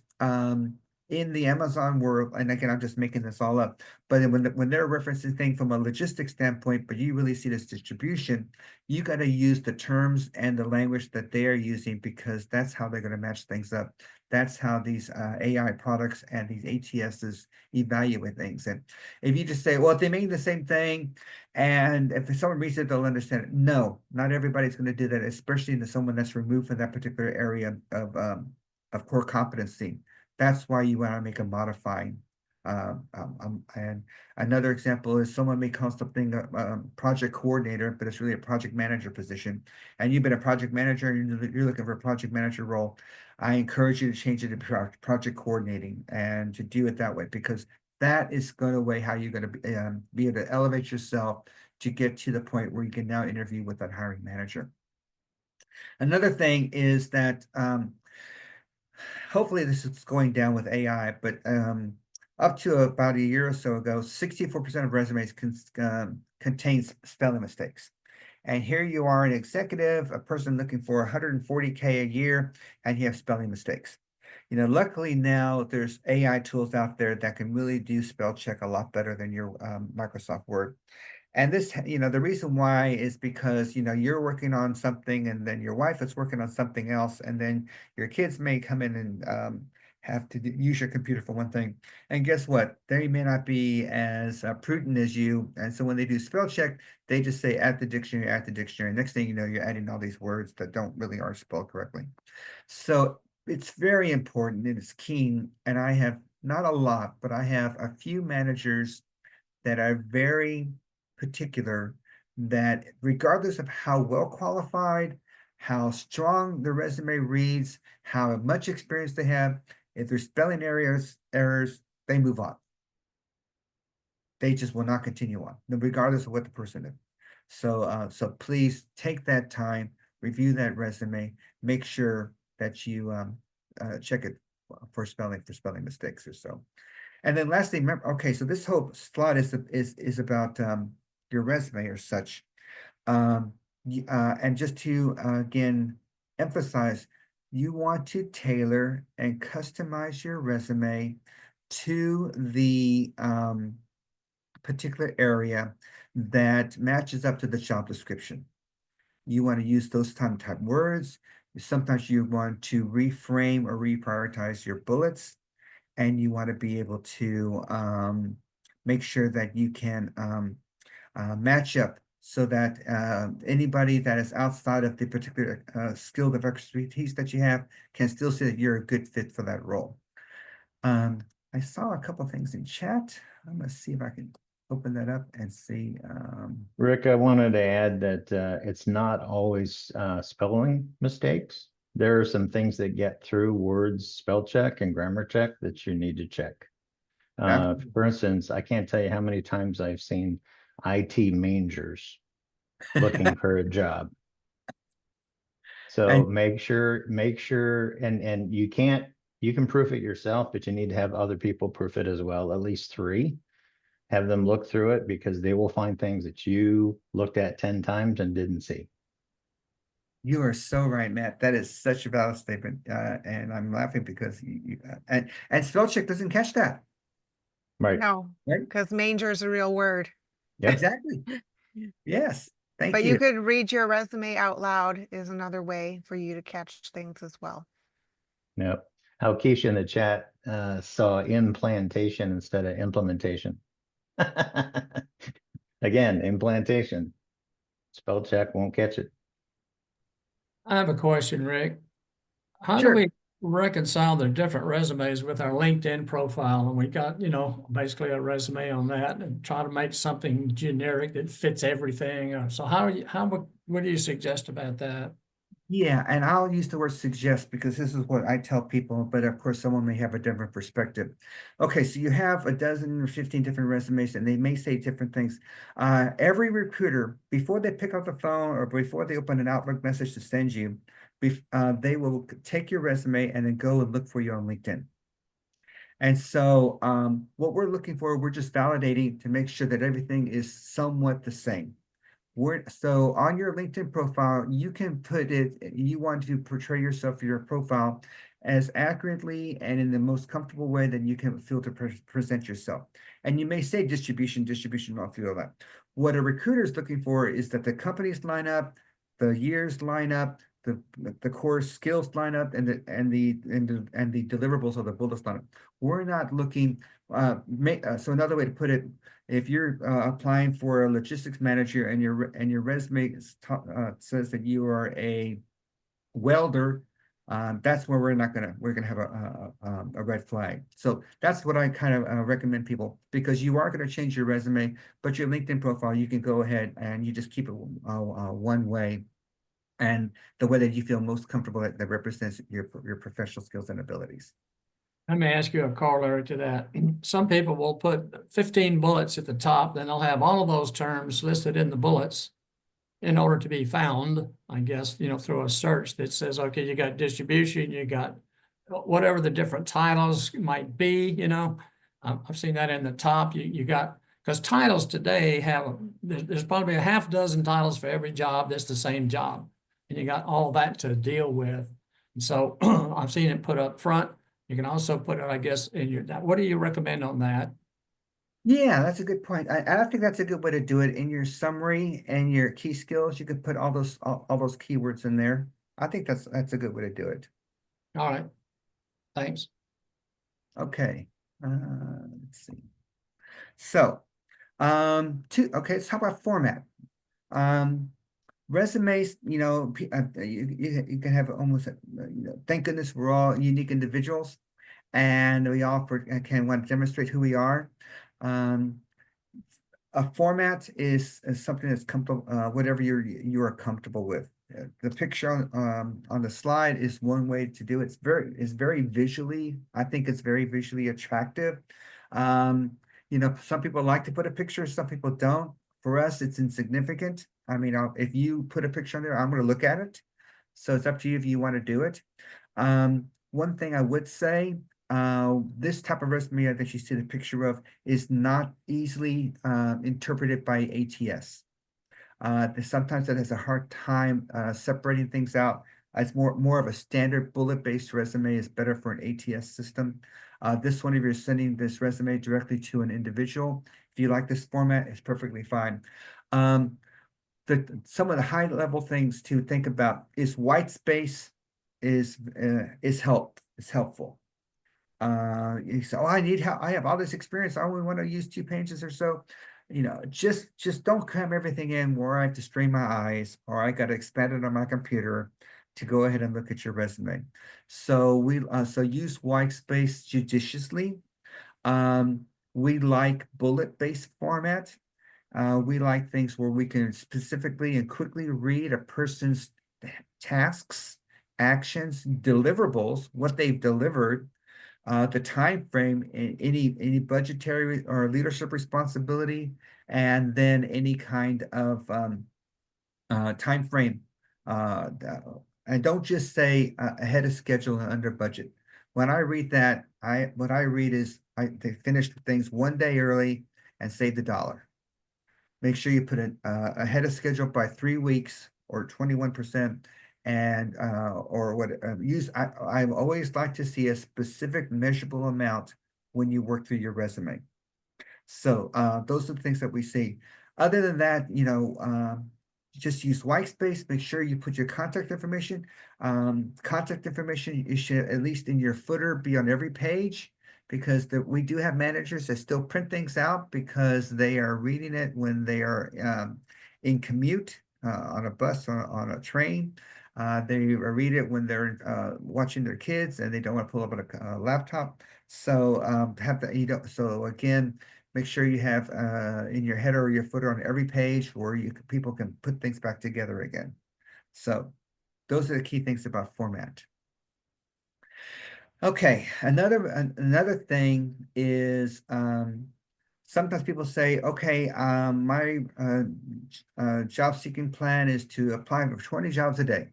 in the Amazon world, and again, I'm just making this all up, but when they're referencing things from a logistics standpoint, but you really see this distribution, you got to use the terms and the language that they are using, because that's how they're going to match things up. That's how these AI products and these ATSs evaluate things. And if you just say, well, if they mean the same thing, and if someone reads it, they'll understand it. No, not everybody's going to do that, especially to someone that's removed from that particular area of core competency. That's why you want to make a modifying. And another example is someone may call something a project coordinator, but it's really a project manager position. And you've been a project manager and you're looking for a project manager role. I encourage you to change it to project coordinating and to do it that way, because that is going to way how you're going to be able to elevate yourself to get to the point where you can now interview with that hiring manager. Another thing is that hopefully this is going down with AI, but up to about a year or so ago, 64% of resumes contains spelling mistakes. And here you are, an executive, a person looking for 140K a year, and you have spelling mistakes. Luckily now there's AI tools out there that can really do spell check a lot better than your Microsoft Word. And this, the reason why is because, you're working on something and then your wife is working on something else. And then your kids may come in and have to use your computer for one thing. And guess what? They may not be as prudent as you. And so when they do spell check, they just say add the dictionary, add the dictionary. Next thing you know, you're adding all these words that don't really are spelled correctly. So it's very important and it's keen. And I have not a lot, but I have a few managers that are very particular, that regardless of how well qualified, how strong the resume reads, how much experience they have, if there's spelling errors, they move on. They just will not continue on, regardless of what the person did. So please take that time, review that resume, make sure that you check it for spelling mistakes or so. And then lastly, remember, okay, so this whole slide is about your resume or such. And just to, again, emphasize, you want to tailor and customize your resume to the particular area that matches up to the job description. You want to use those type words. Sometimes you want to reframe or reprioritize your bullets, and you want to be able to make sure that you can match up so that anybody that is outside of the particular skill of expertise that you have can still see that you're a good fit for that role. I saw a couple things in chat. I'm going to see if I can open that up and see. Rick, I wanted to add that it's not always spelling mistakes there are some things that get through words, spell check and grammar check that you need to check. For instance, I can't tell you how many times I've seen IT mangers looking for a job. So And- make sure, and you can proof it yourself, but you need to have other people proof it as well, at least 3. Have them look through it because they will find things that you looked at 10 times and didn't see. You are so right, Matt. That is such a valid statement. And I'm laughing because and spell check doesn't catch that. Right. No, Right? because manger is a real word. Yep. Exactly. Yes. Thank But you. you could read your resume out loud is another way for you to catch things as well. Yep. How Keisha in the chat saw implantation instead of implementation. Again, implantation. Spell check won't catch it. I have a question, Rick. How Sure. do we reconcile the different resumes with our LinkedIn profile? And we got, basically a resume on that and try to make something generic that fits everything. So what do you suggest about that? Yeah, and I'll use the word suggest because this is what I tell people, but of course someone may have a different perspective. Okay, so you have a dozen or 15 different resumes and they may say different things. Every recruiter, before they pick up the phone or before they open an Outlook message to send you, they will take your resume and then go and look for you on LinkedIn. And so what we're looking for, we're just validating to make sure that everything is somewhat the same. So on your LinkedIn profile, you can put it, you want to portray yourself, your profile, as accurately and in the most comfortable way that you can feel to present yourself. And you may say distribution, I'll feel that. What a recruiter is looking for is that the companies line up, the years line up, the core skills line up, and the deliverables or the bullets line up. We're not looking. So another way to put it, if you're applying for a logistics manager and your resume says that you are a welder, that's where we're gonna have a red flag. So that's what I kind of recommend people, because you are going to change your resume, but your LinkedIn profile, you can go ahead and you just keep it one way, and the way that you feel most comfortable that represents your professional skills and abilities. Let me ask you a corollary to that. Some people will put 15 bullets at the top, then they'll have all of those terms listed in the bullets in order to be found, I guess, through a search that says, okay, you got distribution, you got whatever the different titles might be, I've seen that in the top. You got, because titles today there's probably a half dozen titles for every job that's the same job. And you got all that to deal with. And so I've seen it put up front. You can also put it, I guess, what do you recommend on that? Yeah, that's a good point. I think that's a good way to do it. In your summary and your key skills, you could put all those keywords in there. I think that's a good way to do it. All right. Thanks. Okay. Let's see. So, let's talk about format. Resumes, you can have almost, thank goodness we're all unique individuals, and we all can want to demonstrate who we are. A format is something that's comfortable, whatever you are comfortable with. The picture on the slide is one way to do it. It's very visually, I think it's very visually attractive. Some people like to put a picture, some people don't. For us, it's insignificant. I mean, if you put a picture on there, I'm going to look at it. So it's up to you if you want to do it. One thing I would say, this type of resume that you see the picture of is not easily interpreted by ATS. Sometimes it has a hard time separating things out. It's more of a standard bullet-based resume is better for an ATS system. This one, if you're sending this resume directly to an individual, if you like this format, it's perfectly fine. Some of the high-level things to think about is white space is helpful. You say, I have all this experience. I only want to use 2 pages or so. Just don't cram everything in where I have to strain my eyes or I got to expand it on my computer to go ahead and look at your resume. So use white space judiciously. We like bullet-based format. We like things where we can specifically and quickly read a person's tasks actions, deliverables, what they've delivered, the time frame, any budgetary or leadership responsibility, and then any kind of time frame. And don't just say ahead of schedule and under budget. When I read that, what I read is they finished things one day early and saved $1. Make sure you put it ahead of schedule by 3 weeks or 21%, and or what I always like to see a specific measurable amount when you work through your resume. So those are the things that we see. Other than that, just use white space. Make sure you put your contact information. Contact information, you should, at least in your footer, be on every page, because we do have managers that still print things out because they are reading it when they are in commute, on a bus, on a train. They read it when they're watching their kids and they don't want to pull up a laptop. So have that, so again, make sure you have in your header or your footer on every page where people can put things back together again. So those are the key things about format. Okay, another thing is sometimes people say, okay, my job seeking plan is to apply for 20 jobs a day.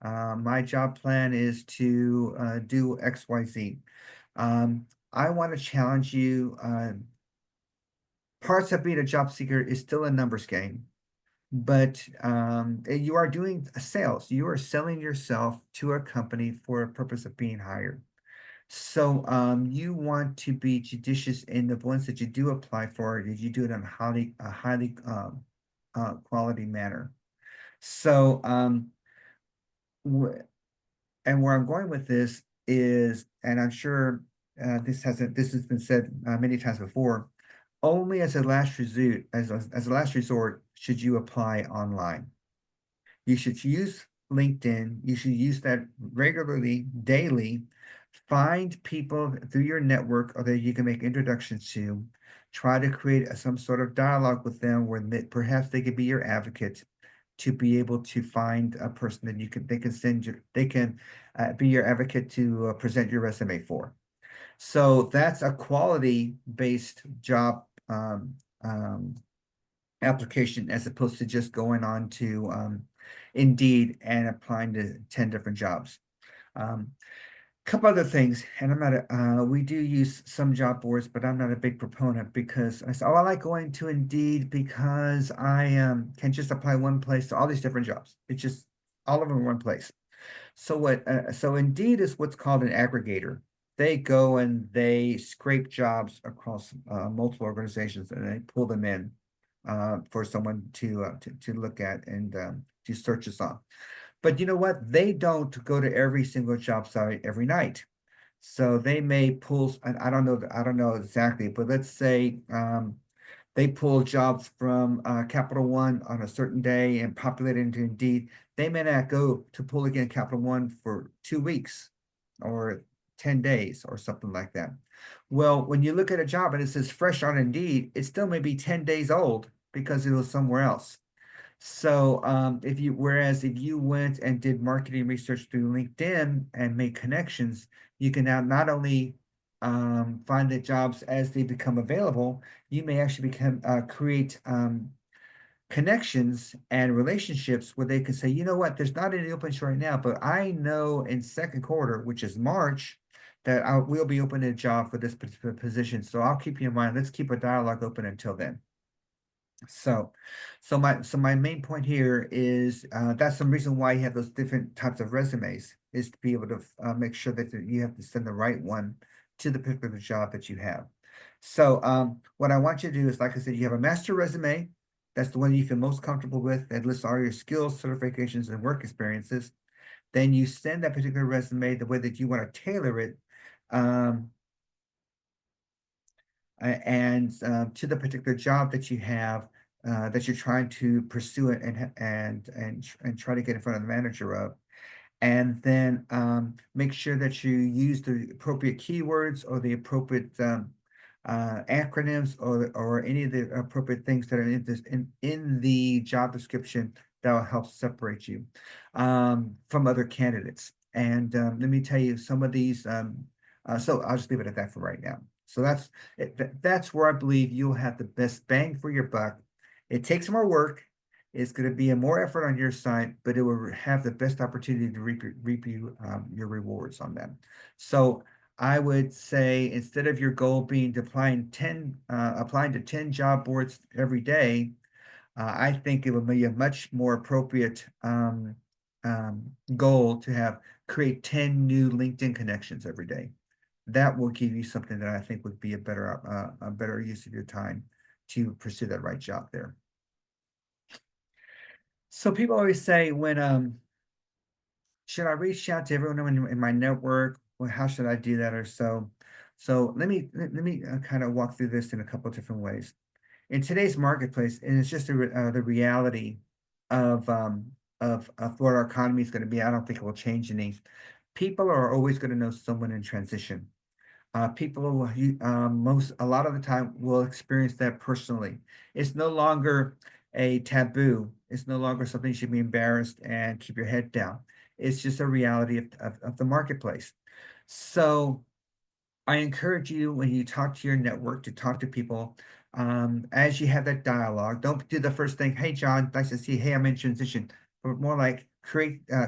My job plan is to do XYZ. I want to challenge you. Parts of being a job seeker is still a numbers game, but you are doing sales. You are selling yourself to a company for a purpose of being hired. So you want to be judicious in the ones that you do apply for. Did you do it in a highly quality manner? So and where I'm going with this is, and I'm sure this has been said many times before, only as a last resort should you apply online. You should use LinkedIn. You should use that regularly, daily. Find people through your network or that you can make introductions to. Try to create some sort of dialogue with them where perhaps they could be your advocate, to be able to find a person that they can be your advocate to present your resume for. So that's a quality-based job application, as opposed to just going on to Indeed and applying to 10 different jobs. Couple other things, and I'm not we do use some job boards, but I'm not a big proponent, because I say, oh, I like going to Indeed because I can just apply one place to all these different jobs. It's just all of them in one place. So so Indeed is what's called an aggregator. They go and they scrape jobs across multiple organizations, and they pull them in for someone to look at and do searches on. But you know what? They don't go to every single job site every night. So they may pull, and I don't know exactly, but let's say they pull jobs from Capital One on a certain day and populate it into Indeed. They may not go to pull again Capital One for 2 weeks or 10 days or something like that. Well, when you look at a job and it says fresh on Indeed, it still may be 10 days old because it was somewhere else. So whereas if you went and did marketing research through LinkedIn and made connections, you can now not only find the jobs as they become available, you may actually create connections and relationships where they can say, you know what, there's not any openings right now, but I know in second quarter, which is March, that I will be opening a job for this particular position. So I'll keep you in mind. Let's keep a dialogue open until then. So my main point here is that's some reason why you have those different types of resumes, is to be able to make sure that you have to send the right one to the particular job that you have. So what I want you to do is, like I said, you have a master resume. That's the one you feel most comfortable with, that lists all your skills, certifications, and work experiences. Then you send that particular resume the way that you want to tailor it, and to the particular job that you have, that you're trying to pursue it and try to get in front of the manager of. And then make sure that you use the appropriate keywords or the appropriate acronyms or any of the appropriate things that are in the job description that'll help separate you from other candidates. And let me tell you some of these. So I'll just leave it at that for right now. So that's where I believe you'll have the best bang for your buck. It takes more work. It's going to be a more effort on your side, but it will have the best opportunity to reap your rewards on them. So I would say instead of your goal being applying to 10 job boards every day, I think it would be a much more appropriate goal to create 10 new LinkedIn connections every day. That will give you something that I think would be a better use of your time to pursue that right job there. So people always say should I reach out to everyone in my network? Well, how should I do that or so? So let me kind of walk through this in a couple of different ways. In today's marketplace, and it's just the reality of what our economy is going to be. I don't think it will change any. People are always going to know someone in transition. People a lot of the time will experience that personally. It's no longer a taboo. It's no longer something you should be embarrassed and keep your head down. It's just a reality of the marketplace. So I encourage you when you talk to your network to talk to people as you have that dialogue. Don't do the first thing, hey John, nice to see you. Hey, I'm in transition. But more like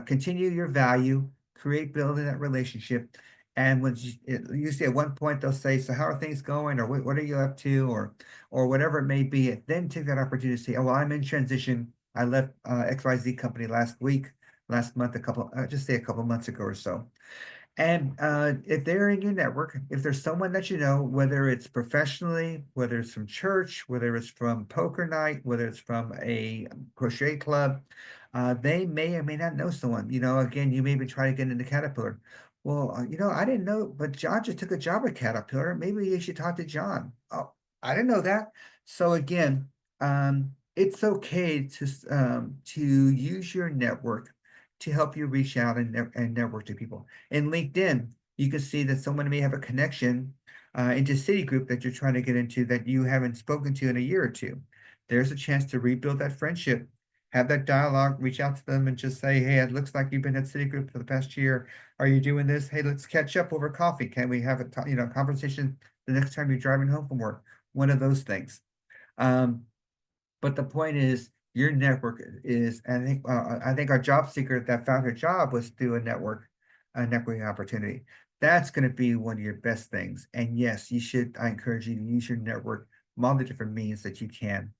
continue your value, building that relationship. And when usually at one point they'll say, so how are things going? Or what are you up to? Or whatever it may be. Then take that opportunity to say, oh, well, I'm in transition. I left XYZ company last month, a couple months ago or so. And if they're in your network, if there's someone that you know, whether it's professionally, whether it's from church, whether it's from poker night, whether it's from a crochet club, they may or may not know someone. Again, you maybe try to get into Caterpillar. Well, I didn't know, but John just took a job at Caterpillar. Maybe you should talk to John. Oh, I didn't know that. So again, it's okay to use your network to help you reach out and network to people. In LinkedIn, you can see that someone may have a connection into Citigroup that you're trying to get into that you haven't spoken to in a year or two. There's a chance to rebuild that friendship, have that dialogue, reach out to them and just say, hey, it looks like you've been at Citigroup for the past year. Are you doing this? Hey, let's catch up over coffee. Can we have a conversation the next time you're driving home from work? One of those things. But the point is, your network is, I think our job seeker that found her job was through a networking opportunity. That's going to be one of your best things. And yes, I encourage you to use your network, all the different means that you can.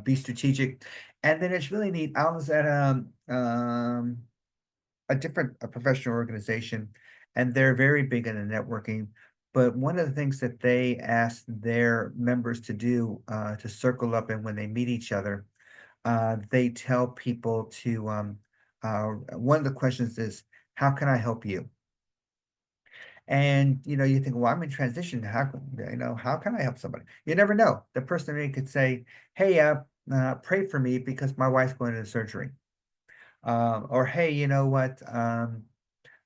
Be strategic. And then it's really neat. I was at a professional organization, and they're very big in the networking. But one of the things that they ask their members to do to circle up, and when they meet each other, they tell people to one of the questions is, how can I help you? And you think, well, I'm in transition. How can I help somebody? You never know. The person could say, hey, pray for me because my wife's going into surgery. Or hey, you know what? How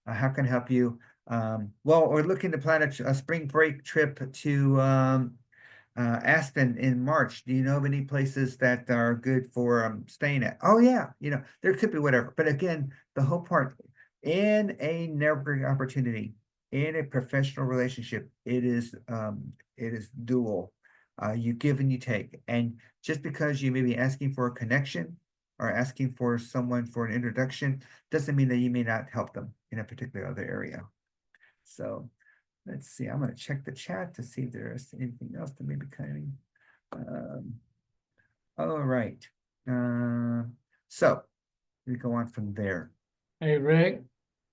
can I help you? Well, we're looking to plan a spring break trip to Aspen in March. Do you know of any places that are good for staying at? Oh yeah, there could be whatever. But again, the whole part in a networking opportunity, in a professional relationship, it is dual. You give and you take. And just because you may be asking for a connection or asking for someone for an introduction doesn't mean that you may not help them in a particular other area. So let's see. I'm going to check the chat to see if there's anything else that may be coming. All right. So we go on from there. Hey, Rick.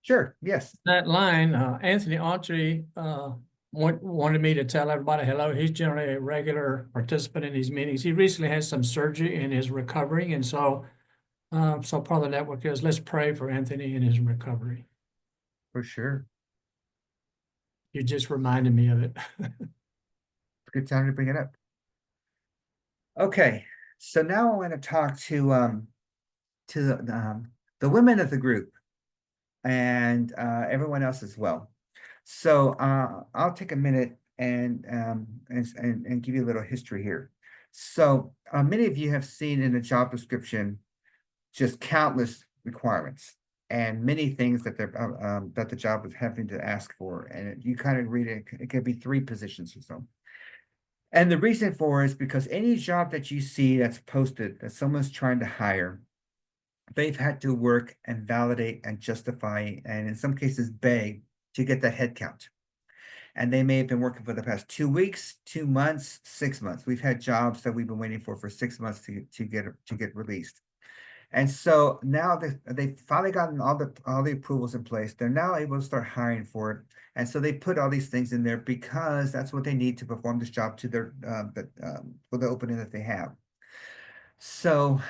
Sure. Yes. That line, Anthony Autry wanted me to tell everybody hello. He's generally a regular participant in these meetings. He recently had some surgery and is recovering, and so part of the network is let's pray for Anthony in his recovery. For sure. You just reminded me of it. Good time to bring it up. Okay, so now I want to talk to the women of the group and everyone else as well. So I'll take a minute and give you a little history here. So many of you have seen in the job description just countless requirements and many things that that the job is having to ask for. And you kind of read it, it could be 3 positions or so. And the reason for is because any job that you see that's posted that someone's trying to hire, they've had to work and validate and justify, and in some cases beg to get that head count. And they may have been working for the past 2 weeks, 2 months, 6 months. We've had jobs that we've been waiting for 6 months to get released. And so now they've finally gotten all the approvals in place. They're now able to start hiring for it. And so they put all these things in there because that's what they need to perform this job to their for the opening that they have. So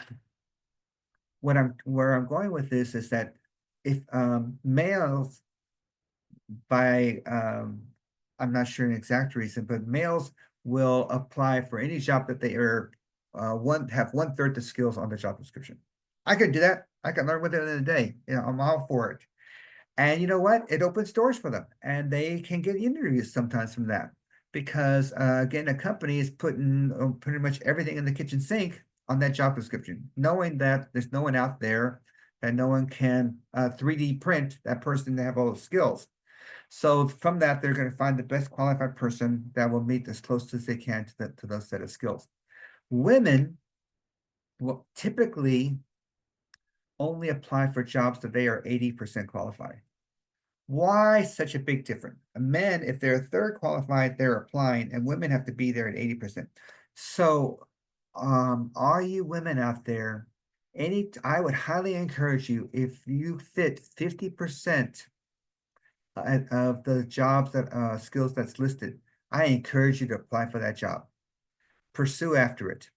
where I'm going with this is that if males by I'm not sure an exact reason, but males will apply for any job that they are have 1/3 the skills on the job description. I could do that. I can learn within a day. You know, I'm all for it. And you know what? It opens doors for them, and they can get interviews sometimes from that because again, a company is putting pretty much everything in the kitchen sink on that job description, knowing that there's no one out there that no one can 3D print that person to have all the skills. So from that, they're going to find the best qualified person that will meet as close as they can to those set of skills. Women will typically only apply for jobs that they are 80% qualified. Why such a big difference? Men, if they're 1/3 qualified, they're applying, and women have to be there at 80%. So all you women out there, I would highly encourage you, if you fit 50% of the jobs that skills that's listed, I encourage you to apply for that job. Pursue after it.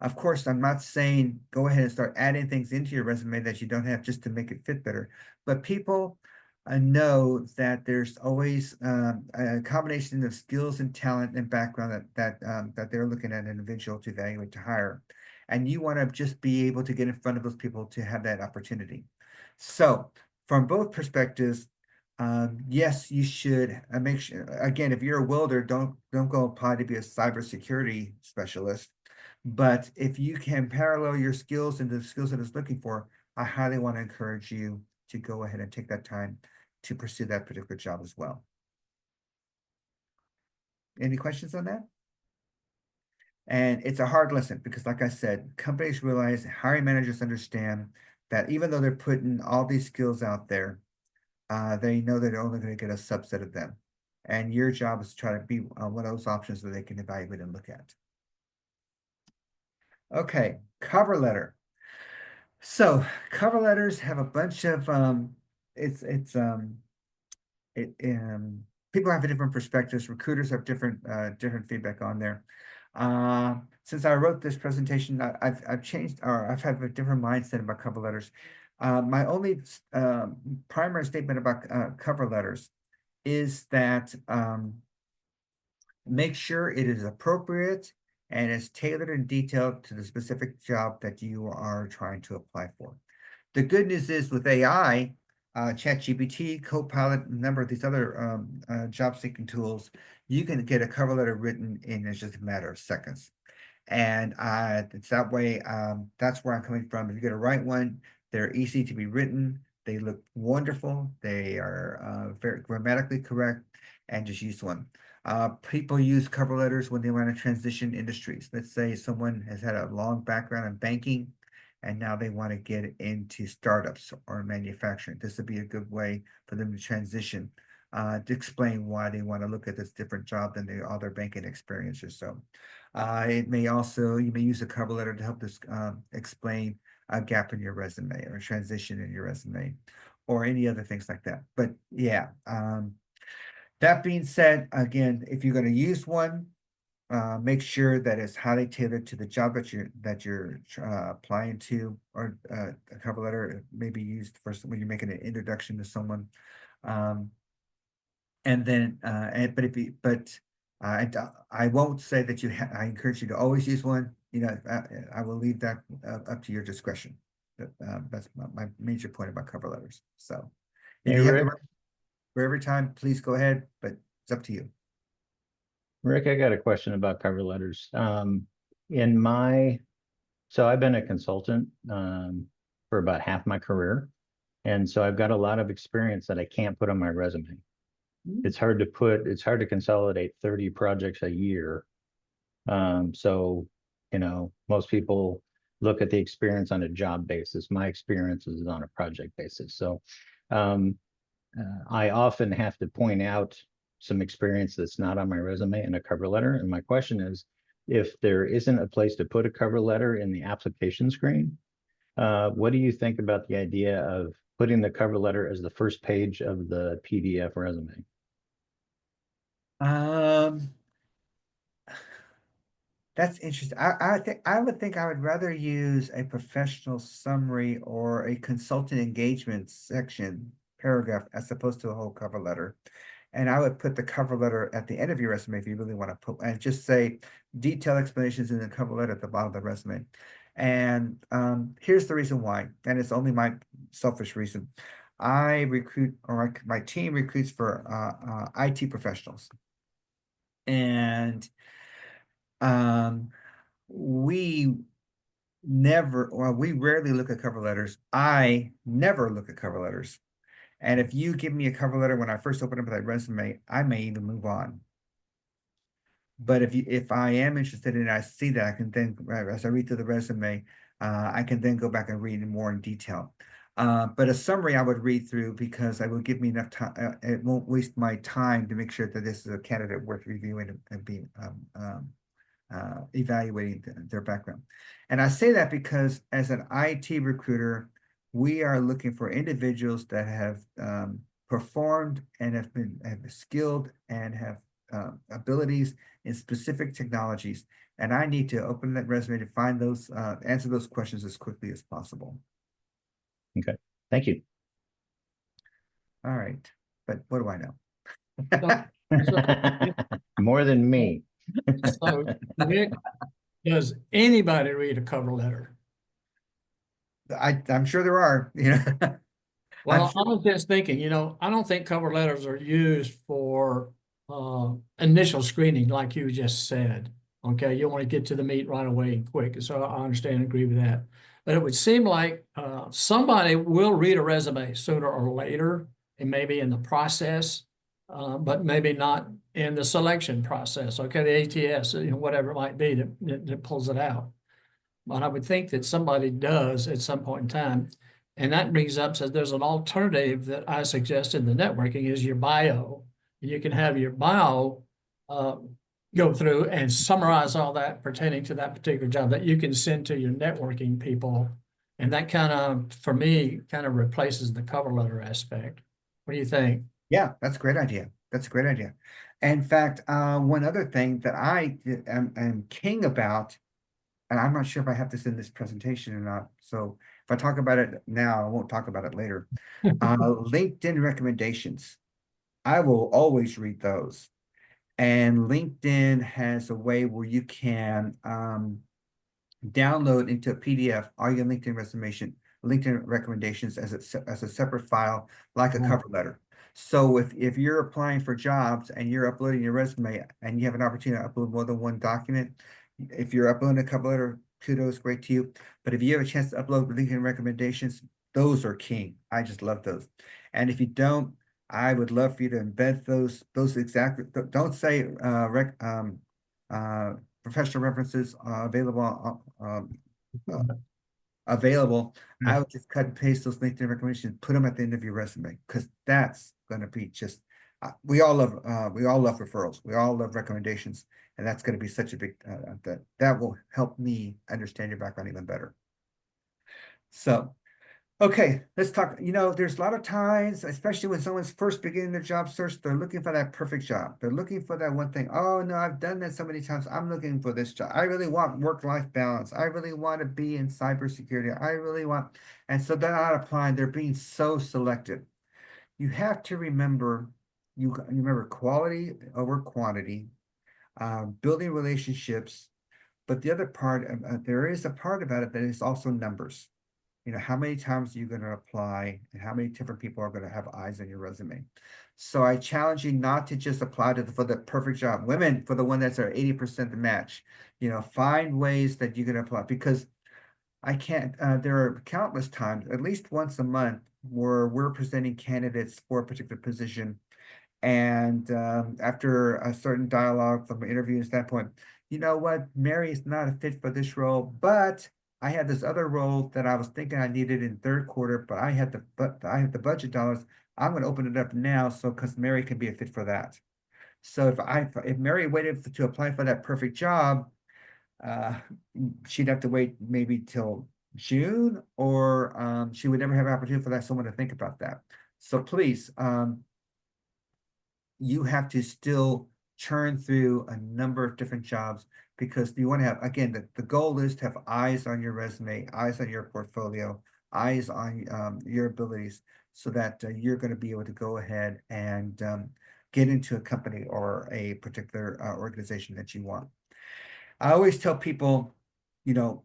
Of course, I'm not saying go ahead and start adding things into your resume that you don't have just to make it fit better. But people know that there's always a combination of skills and talent and background that they're looking at an individual to evaluate to hire. And you want to just be able to get in front of those people to have that opportunity. So from both perspectives, yes, you should make sure, again, if you're a welder, don't go apply to be a cybersecurity specialist. But if you can parallel your skills into the skills that it's looking for, I highly want to encourage you to go ahead and take that time to pursue that particular job as well. Any questions on that? And it's a hard lesson because, like I said, companies realize, hiring managers understand that even though they're putting all these skills out there, they know they're only going to get a subset of them. And your job is to try to be one of those options that they can evaluate and look at. Okay, cover letter. So cover letters have a bunch of people have different perspectives. Recruiters have different feedback on there. Since I wrote this presentation, I've changed, or I've had a different mindset about cover letters. My only primary statement about cover letters is that make sure it is appropriate and is tailored and detailed to the specific job that you are trying to apply for. The good news is with AI, ChatGPT, Copilot, a number of these other job seeking tools, you can get a cover letter written in just a matter of seconds. And it's that way. That's where I'm coming from. If you're going to write one, they're easy to be written. They look wonderful. They are very grammatically correct, and just use one. People use cover letters when they want to transition industries. Let's say someone has had a long background in banking, and now they want to get into startups or manufacturing. This would be a good way for them to transition, to explain why they want to look at this different job than their other banking experience or so. It may also, you may use a cover letter to help this explain a gap in your resume or a transition in your resume or any other things like that. But yeah, that being said, again, if you're going to use one, make sure that it's highly tailored to the job that you're applying to, or a cover letter may be used for when you're making an introduction to someone. And then, I won't say that I encourage you to always use one. You know, I will leave that up to your discretion. That's my major point about cover letters. So, if you have to write for every time, please go ahead, but it's up to you. Rick, I got a question about cover letters. So I've been a consultant for about half my career. And so I've got a lot of experience that I can't put on my resume. It's hard to consolidate 30 projects a year. So, most people look at the experience on a job basis. My experience is on a project basis. So I often have to point out some experience that's not on my resume in a cover letter. And my question is, if there isn't a place to put a cover letter in the application screen, what do you think about the idea of putting the cover letter as the first page of the PDF resume? That's interesting. I would think I would rather use a professional summary or a consultant engagement section paragraph as opposed to a whole cover letter. And I would put the cover letter at the end of your resume if you really want to put, and just say detailed explanations in the cover letter at the bottom of the resume. And here's the reason why, and it's only my selfish reason. I recruit, or my team recruits for IT professionals. And we rarely look at cover letters. I never look at cover letters. And if you give me a cover letter when I first open up that resume, I may even move on. But if I am interested in it, I see that I can then, as I read through the resume, I can then go back and read more in detail. But a summary I would read through because I will give me enough time. It won't waste my time to make sure that this is a candidate worth reviewing and being evaluating their background. And I say that because as an IT recruiter, we are looking for individuals that have performed and have skilled and have abilities in specific technologies. And I need to open that resume to find those, answer those questions as quickly as possible. Okay, thank you. All right, but what do I know? More than me. So, Nick, does anybody read a cover letter? I'm sure there are, Well, I was just thinking, I don't think cover letters are used for initial screening, like you just said. Okay, you want to get to the meat right away and quick. So I understand and agree with that. But it would seem like somebody will read a resume sooner or later, and maybe in the process, but maybe not in the selection process. Okay, the ATS, whatever it might be that pulls it out. But I would think that somebody does at some point in time. And that brings up, says there's an alternative that I suggest in the networking is your bio. You can have your bio go through and summarize all that pertaining to that particular job that you can send to your networking people. And that kind of, for me, kind of replaces the cover letter aspect. What do you think? Yeah, that's a great idea. That's a great idea. In fact, one other thing that I am king about, and I'm not sure if I have this in this presentation or not. So if I talk about it now, I won't talk about it later. LinkedIn recommendations. I will always read those. And LinkedIn has a way where you can download into a PDF all your LinkedIn recommendations as a separate file, like a cover letter. So if you're applying for jobs and you're uploading your resume and you have an opportunity to upload more than one document, if you're uploading a cover letter, kudos, great to you. But if you have a chance to upload LinkedIn recommendations, those are king. I just love those. And if you don't, I would love for you to embed those exactly. Don't say professional references available. I would just cut and paste those LinkedIn recommendations, put them at the end of your resume, because that's going to be just. We all love referrals. We all love recommendations, and that's going to be such a big that will help me understand your background even better. So, okay, let's talk. There's a lot of times, especially when someone's first beginning their job search, they're looking for that perfect job. They're looking for that one thing. Oh no, I've done that so many times. I'm looking for this job. I really want work-life balance. I really want to be in cybersecurity. I really want, and so they're not applying. They're being so selective. You have to remember, you remember quality over quantity, building relationships. But the other part, there is a part about it that is also numbers. How many times are you going to apply and how many different people are going to have eyes on your resume? So I challenge you not to just apply for the perfect job. Women, for the one that's our 80% the match, find ways that you can apply, because I can't, there are countless times, at least once a month, where we're presenting candidates for a particular position. And after a certain dialogue from an interview standpoint, you know what, Mary is not a fit for this role, but I had this other role that I was thinking I needed in third quarter, but I had the budget dollars. I'm going to open it up now, so because Mary can be a fit for that. So if Mary waited to apply for that perfect job, uh, she'd have to wait maybe till June, or she would never have an opportunity for that someone to think about that. So please, you have to still churn through a number of different jobs, because you want to have, again, the goal is to have eyes on your resume, eyes on your portfolio, eyes on your abilities, so that you're going to be able to go ahead and get into a company or a particular organization that you want. I always tell people, you know,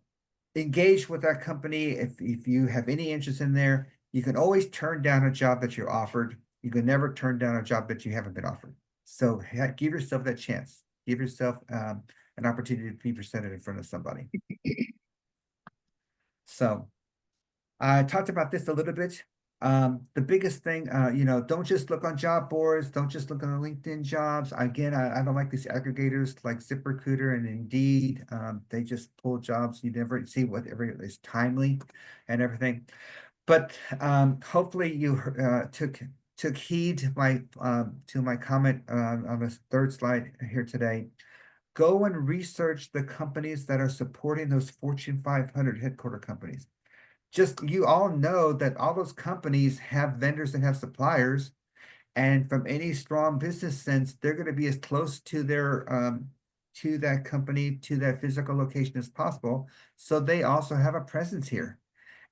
engage with that company. If you have any interest in there, you can always turn down a job that you're offered. You can never turn down a job that you haven't been offered. So give yourself that chance. Give yourself an opportunity to be presented in front of somebody. So I talked about this a little bit. The biggest thing, you know, don't just look on job boards. Don't just look on LinkedIn jobs. Again, I don't like these aggregators like ZipRecruiter and Indeed. They just pull jobs. You never see whatever is timely and everything. But hopefully you took heed to my comment on the third slide here today. Go and research the companies that are supporting those Fortune 500 headquarter companies. Just, you all know that all those companies have vendors and have suppliers, and from any strong business sense, they're going to be as close to their to that company, to that physical location as possible. So they also have a presence here,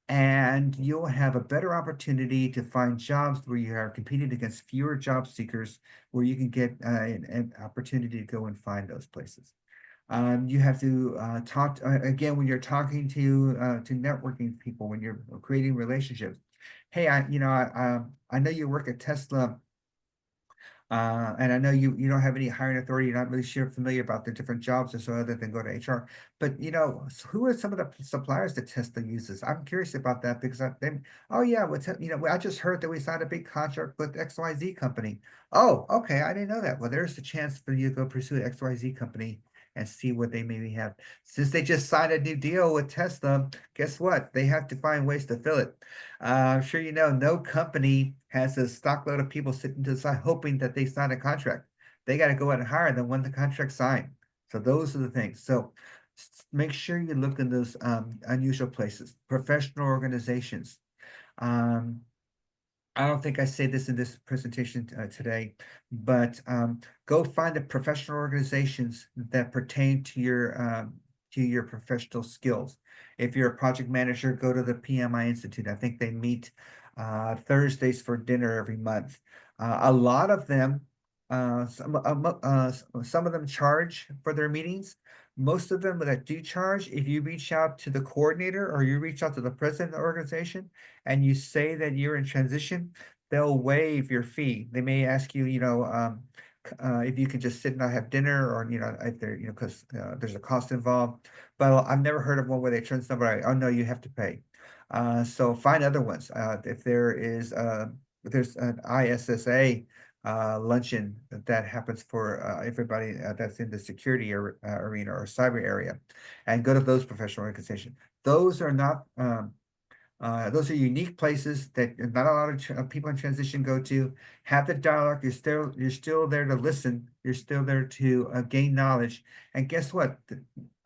and you'll have a better opportunity to find jobs where you are competing against fewer job seekers, where you can get an opportunity to go and find those places. You have to talk again when you're talking to networking people, when you're creating relationships. Hey, I know you work at Tesla, and I know you don't have any hiring authority. You're not really familiar about the different jobs or so, other than go to HR. But you know, who are some of the suppliers that Tesla uses? I'm curious about that, because oh yeah, I just heard that we signed a big contract with XYZ company. Oh, okay, I didn't know that. Well, there's the chance for you to go pursue XYZ company and see what they maybe have. Since they just signed a new deal with Tesla, guess what? They have to find ways to fill it. I'm sure you know, no company has a stockload of people sitting to the side hoping that they sign a contract. They got to go out and hire them when the contract's signed. So those are the things. So make sure you look in those unusual places, professional organizations. I don't think I say this in this presentation today, but go find the professional organizations that pertain to your professional skills. If you're a project manager, go to the PMI Institute. I think they meet Thursdays for dinner every month. A lot of them, some of them charge for their meetings. Most of them that do charge, if you reach out to the coordinator or you reach out to the president of the organization and you say that you're in transition, they'll waive your fee. They may ask you, if you can just sit and not have dinner, or, if they're, because there's a cost involved. But I've never heard of one where they turn somebody, oh no, you have to pay. So find other ones. If there's an ISSA luncheon that happens for everybody that's in the security arena or cyber area, and go to those professional organizations. Those are not those are unique places that not a lot of people in transition go to. Have the dialogue. You're still there to listen. You're still there to gain knowledge. And guess what?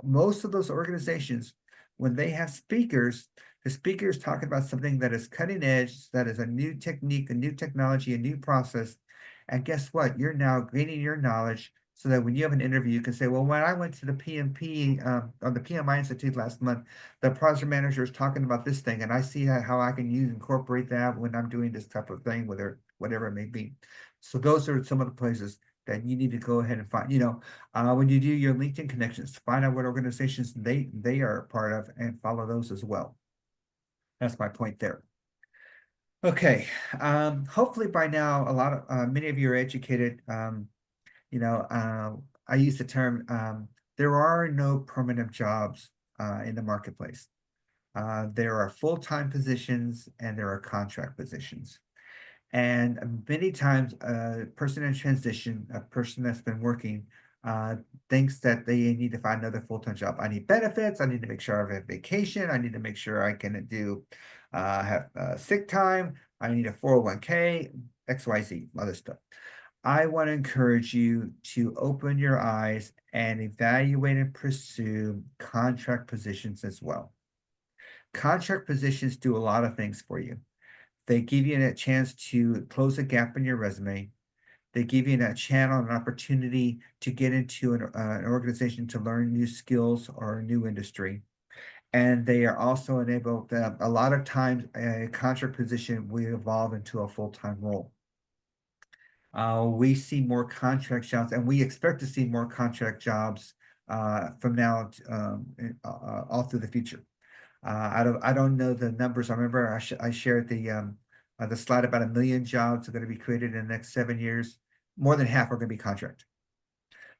Most of those organizations, when they have speakers, the speaker is talking about something that is cutting edge, that is a new technique, a new technology, a new process. And guess what? You're now gaining your knowledge, so that when you have an interview, you can say, well, when I went to the PMP on the PMI Institute last month, the project manager is talking about this thing, and I see how I can incorporate that when I'm doing this type of thing, whatever it may be. So those are some of the places that you need to go ahead and find. When you do your LinkedIn connections, find out what organizations they are a part of and follow those as well. That's my point there. Okay, hopefully by now many of you are educated. I use the term, there are no permanent jobs in the marketplace. There are full-time positions and there are contract positions. And many times, a person in transition, a person that's been working, thinks that they need to find another full-time job. I need benefits. I need to make sure I have vacation. I need to make sure I can have sick time. I need a 401k, XYZ, other stuff. I want to encourage you to open your eyes and evaluate and pursue contract positions as well. Contract positions do a lot of things for you. They give you a chance to close a gap in your resume. They give you a channel, an opportunity to get into an organization to learn new skills or a new industry. And they are also enabled, a lot of times a contract position will evolve into a full-time role. We see more contract jobs, and we expect to see more contract jobs from now all through the future. I don't know the numbers. I remember I shared the slide about 1 million jobs are going to be created in the next 7 years. More than half are going to be contract.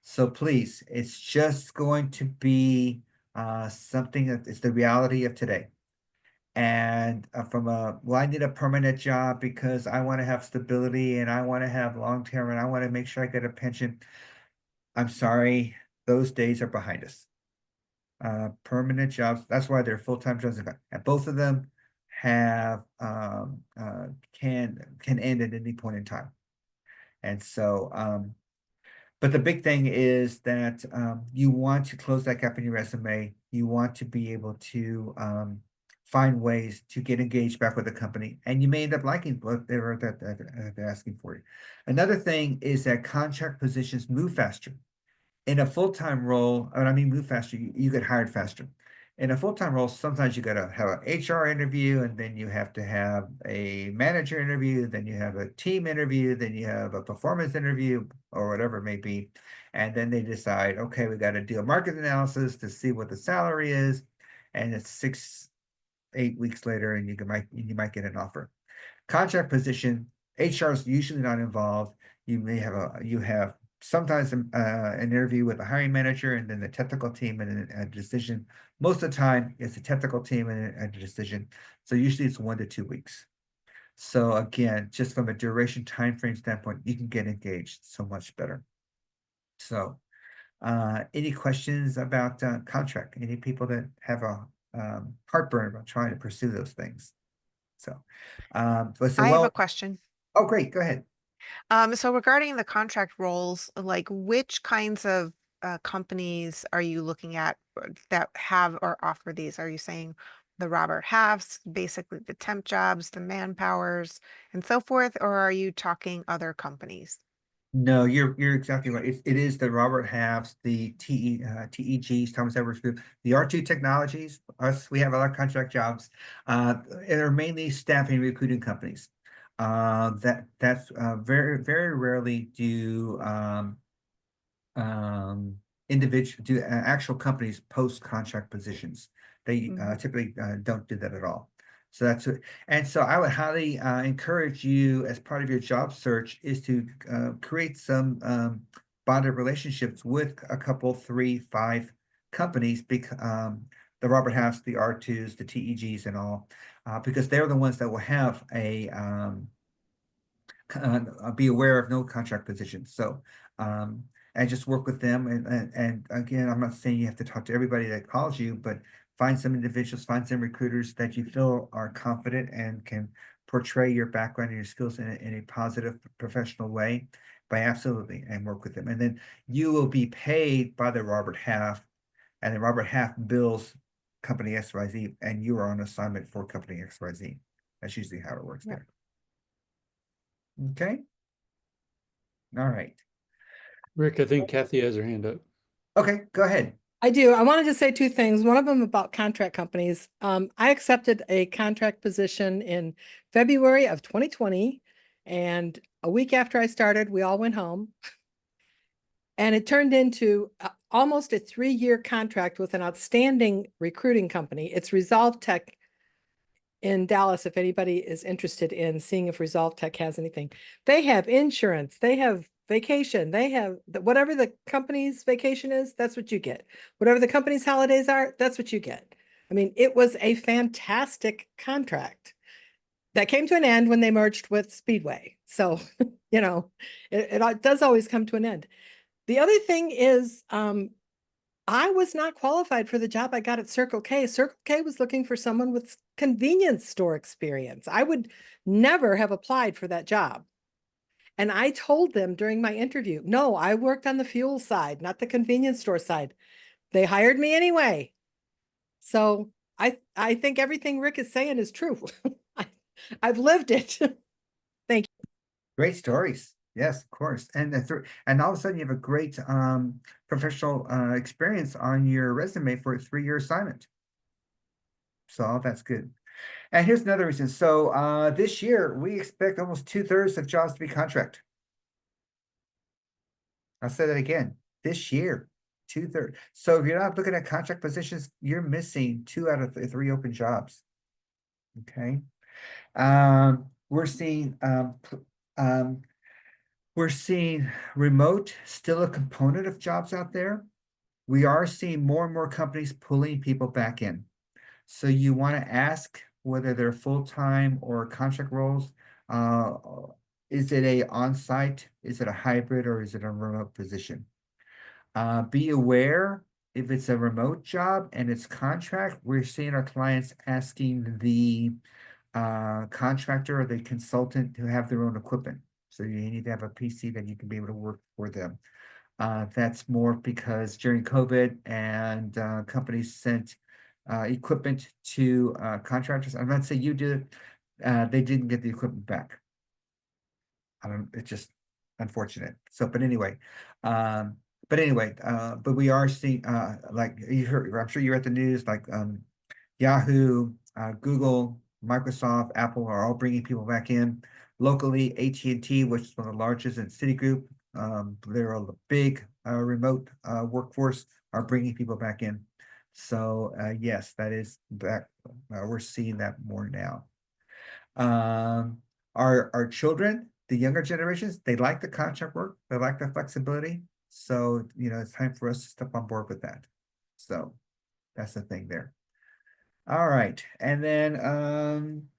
So please, it's just going to be something that is the reality of today. And I need a permanent job because I want to have stability and I want to have long term and I want to make sure I get a pension. I'm sorry, those days are behind us. Permanent jobs, that's why they're full-time jobs. And both of them have can end at any point in time. And so but the big thing is that you want to close that gap in your resume. You want to be able to find ways to get engaged back with the company, and you may end up liking what they're asking for you. Another thing is that contract positions move faster. In a full-time role, and I mean move faster, you get hired faster. In a full-time role, sometimes you gotta have an HR interview, and then you have to have a manager interview, then you have a team interview, then you have a performance interview, or whatever it may be. And then they decide, okay, we got to do a market analysis to see what the salary is, and it's 6-8 weeks later, and you might get an offer. Contract position, HR is usually not involved. You have sometimes an interview with the hiring manager and then the technical team and a decision. Most of the time, it's a technical team and a decision. So usually it's 1 to 2 weeks. So again, just from a duration time frame standpoint, you can get engaged so much better. So any questions about contract? Any people that have a heartburn about trying to pursue those things? So, I have a question. Oh, great. Go ahead. So regarding the contract roles, like which kinds of companies are you looking at that have or offer these? Are you saying the Robert Halfs, basically the temp jobs, the Manpowers, and so forth, or are you talking other companies? No, you're exactly right. It is the Robert Halfs, the TEGs, Thomas Edwards Group, the R2 Technologies. Us, we have a lot of contract jobs. And are mainly staffing recruiting companies. That's very very rarely do actual companies post contract positions. They typically don't do that at all. So that's it. And so I would highly encourage you as part of your job search is to create some bonded relationships with a couple, 3, 5 companies, the Robert Halfs, the R2s, the TEGs and all, because they're the ones that will have be aware of no contract positions. So and just work with them. And again, I'm not saying you have to talk to everybody that calls you, but find some individuals, find some recruiters that you feel are confident and can portray your background and your skills in a positive professional way by absolutely and work with them. And then you will be paid by the Robert Half, and the Robert Half bills company XYZ, and you are on assignment for company XYZ. That's usually how it works there. Okay. All right. Rick, I think Kathy has her hand up. Okay, go ahead. I do. I wanted to say 2 things. One of them about contract companies. I accepted a contract position in February of 2020, and a week after I started, we all went home. And it turned into almost a 3-year contract with an outstanding recruiting company. It's Resolve Tech in Dallas, if anybody is interested in seeing if Resolve Tech has anything. They have insurance, they have vacation, they have whatever the company's vacation is, that's what you get. Whatever the company's holidays are, that's what you get. I mean, it was a fantastic contract that came to an end when they merged with Speedway. So, you know, it does always come to an end. The other thing is, I was not qualified for the job I got at Circle K. Circle K was looking for someone with convenience store experience. I would never have applied for that job. And I told them during my interview, no, I worked on the fuel side, not the convenience store side. They hired me anyway. So I think everything Rick is saying is true. I've lived it. Thank you. Great stories. Yes, of course. And and all of a sudden you have a great professional experience on your resume for a 3-year assignment. So all that's good. And here's another reason. So this year we expect almost 2/3 of jobs to be contract. I'll say that again. This year, 2/3. So if you're not looking at contract positions, you're missing 2 out of 3 open jobs. Okay. We're seeing remote still a component of jobs out there. We are seeing more and more companies pulling people back in. So you want to ask whether they're full-time or contract roles. Is it a on-site? Is it a hybrid, or is it a remote position? Be aware if it's a remote job and it's contract, we're seeing our clients asking the contractor or the consultant to have their own equipment. So you need to have a PC that you can be able to work for them. That's more because during COVID and companies sent equipment to contractors. I'm not saying you did it. They didn't get the equipment back. It's just unfortunate. So, but anyway, but we are seeing like you heard, I'm sure you read the news, like Yahoo, Google, Microsoft, Apple are all bringing people back in. Locally, AT&T, which is one of the largest, and Citigroup, they're a big remote workforce, are bringing people back in. So yes, that is that. We're seeing that more now. Our children, the younger generations, they like the contract work, they like the flexibility. So you know, it's time for us to step on board with that. So that's the thing there. All right, and then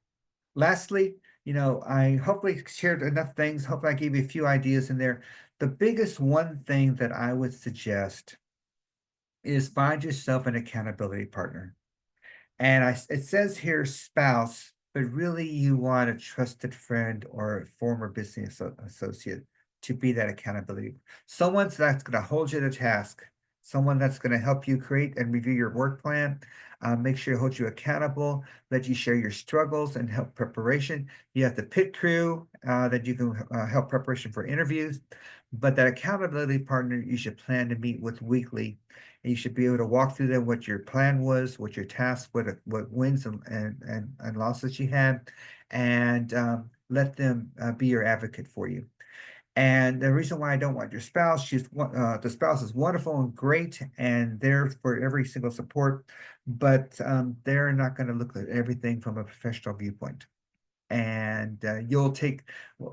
lastly, you know, I hopefully shared enough things. Hopefully I gave you a few ideas in there. The biggest one thing that I would suggest is find yourself an accountability partner. And it says here spouse, but really you want a trusted friend or a former business associate to be that accountability. Someone that's going to hold you to task, someone that's going to help you create and review your work plan, make sure to hold you accountable, let you share your struggles and help preparation. You have the pit crew that you can help preparation for interviews, but that accountability partner you should plan to meet with weekly. And you should be able to walk through them what your plan was, what your task, what wins and losses you had, and let them be your advocate for you. And the reason why I don't want your spouse, the spouse is wonderful and great and there for every single support, but they're not going to look at everything from a professional viewpoint. And you'll take,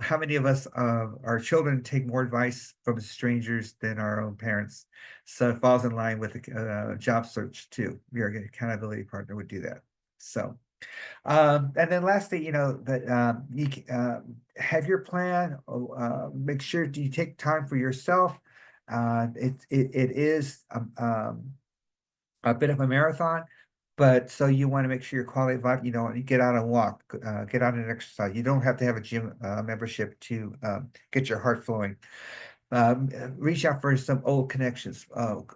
how many of us, our children take more advice from strangers than our own parents? So it falls in line with a job search too. Your accountability partner would do that. So, and then lastly, you know, that you have your plan. Make sure you take time for yourself. It is a bit of a marathon, but so you want to make sure your quality of life, you know, you get out and walk, get out and exercise. You don't have to have a gym membership to get your heart flowing. Reach out for some old connections,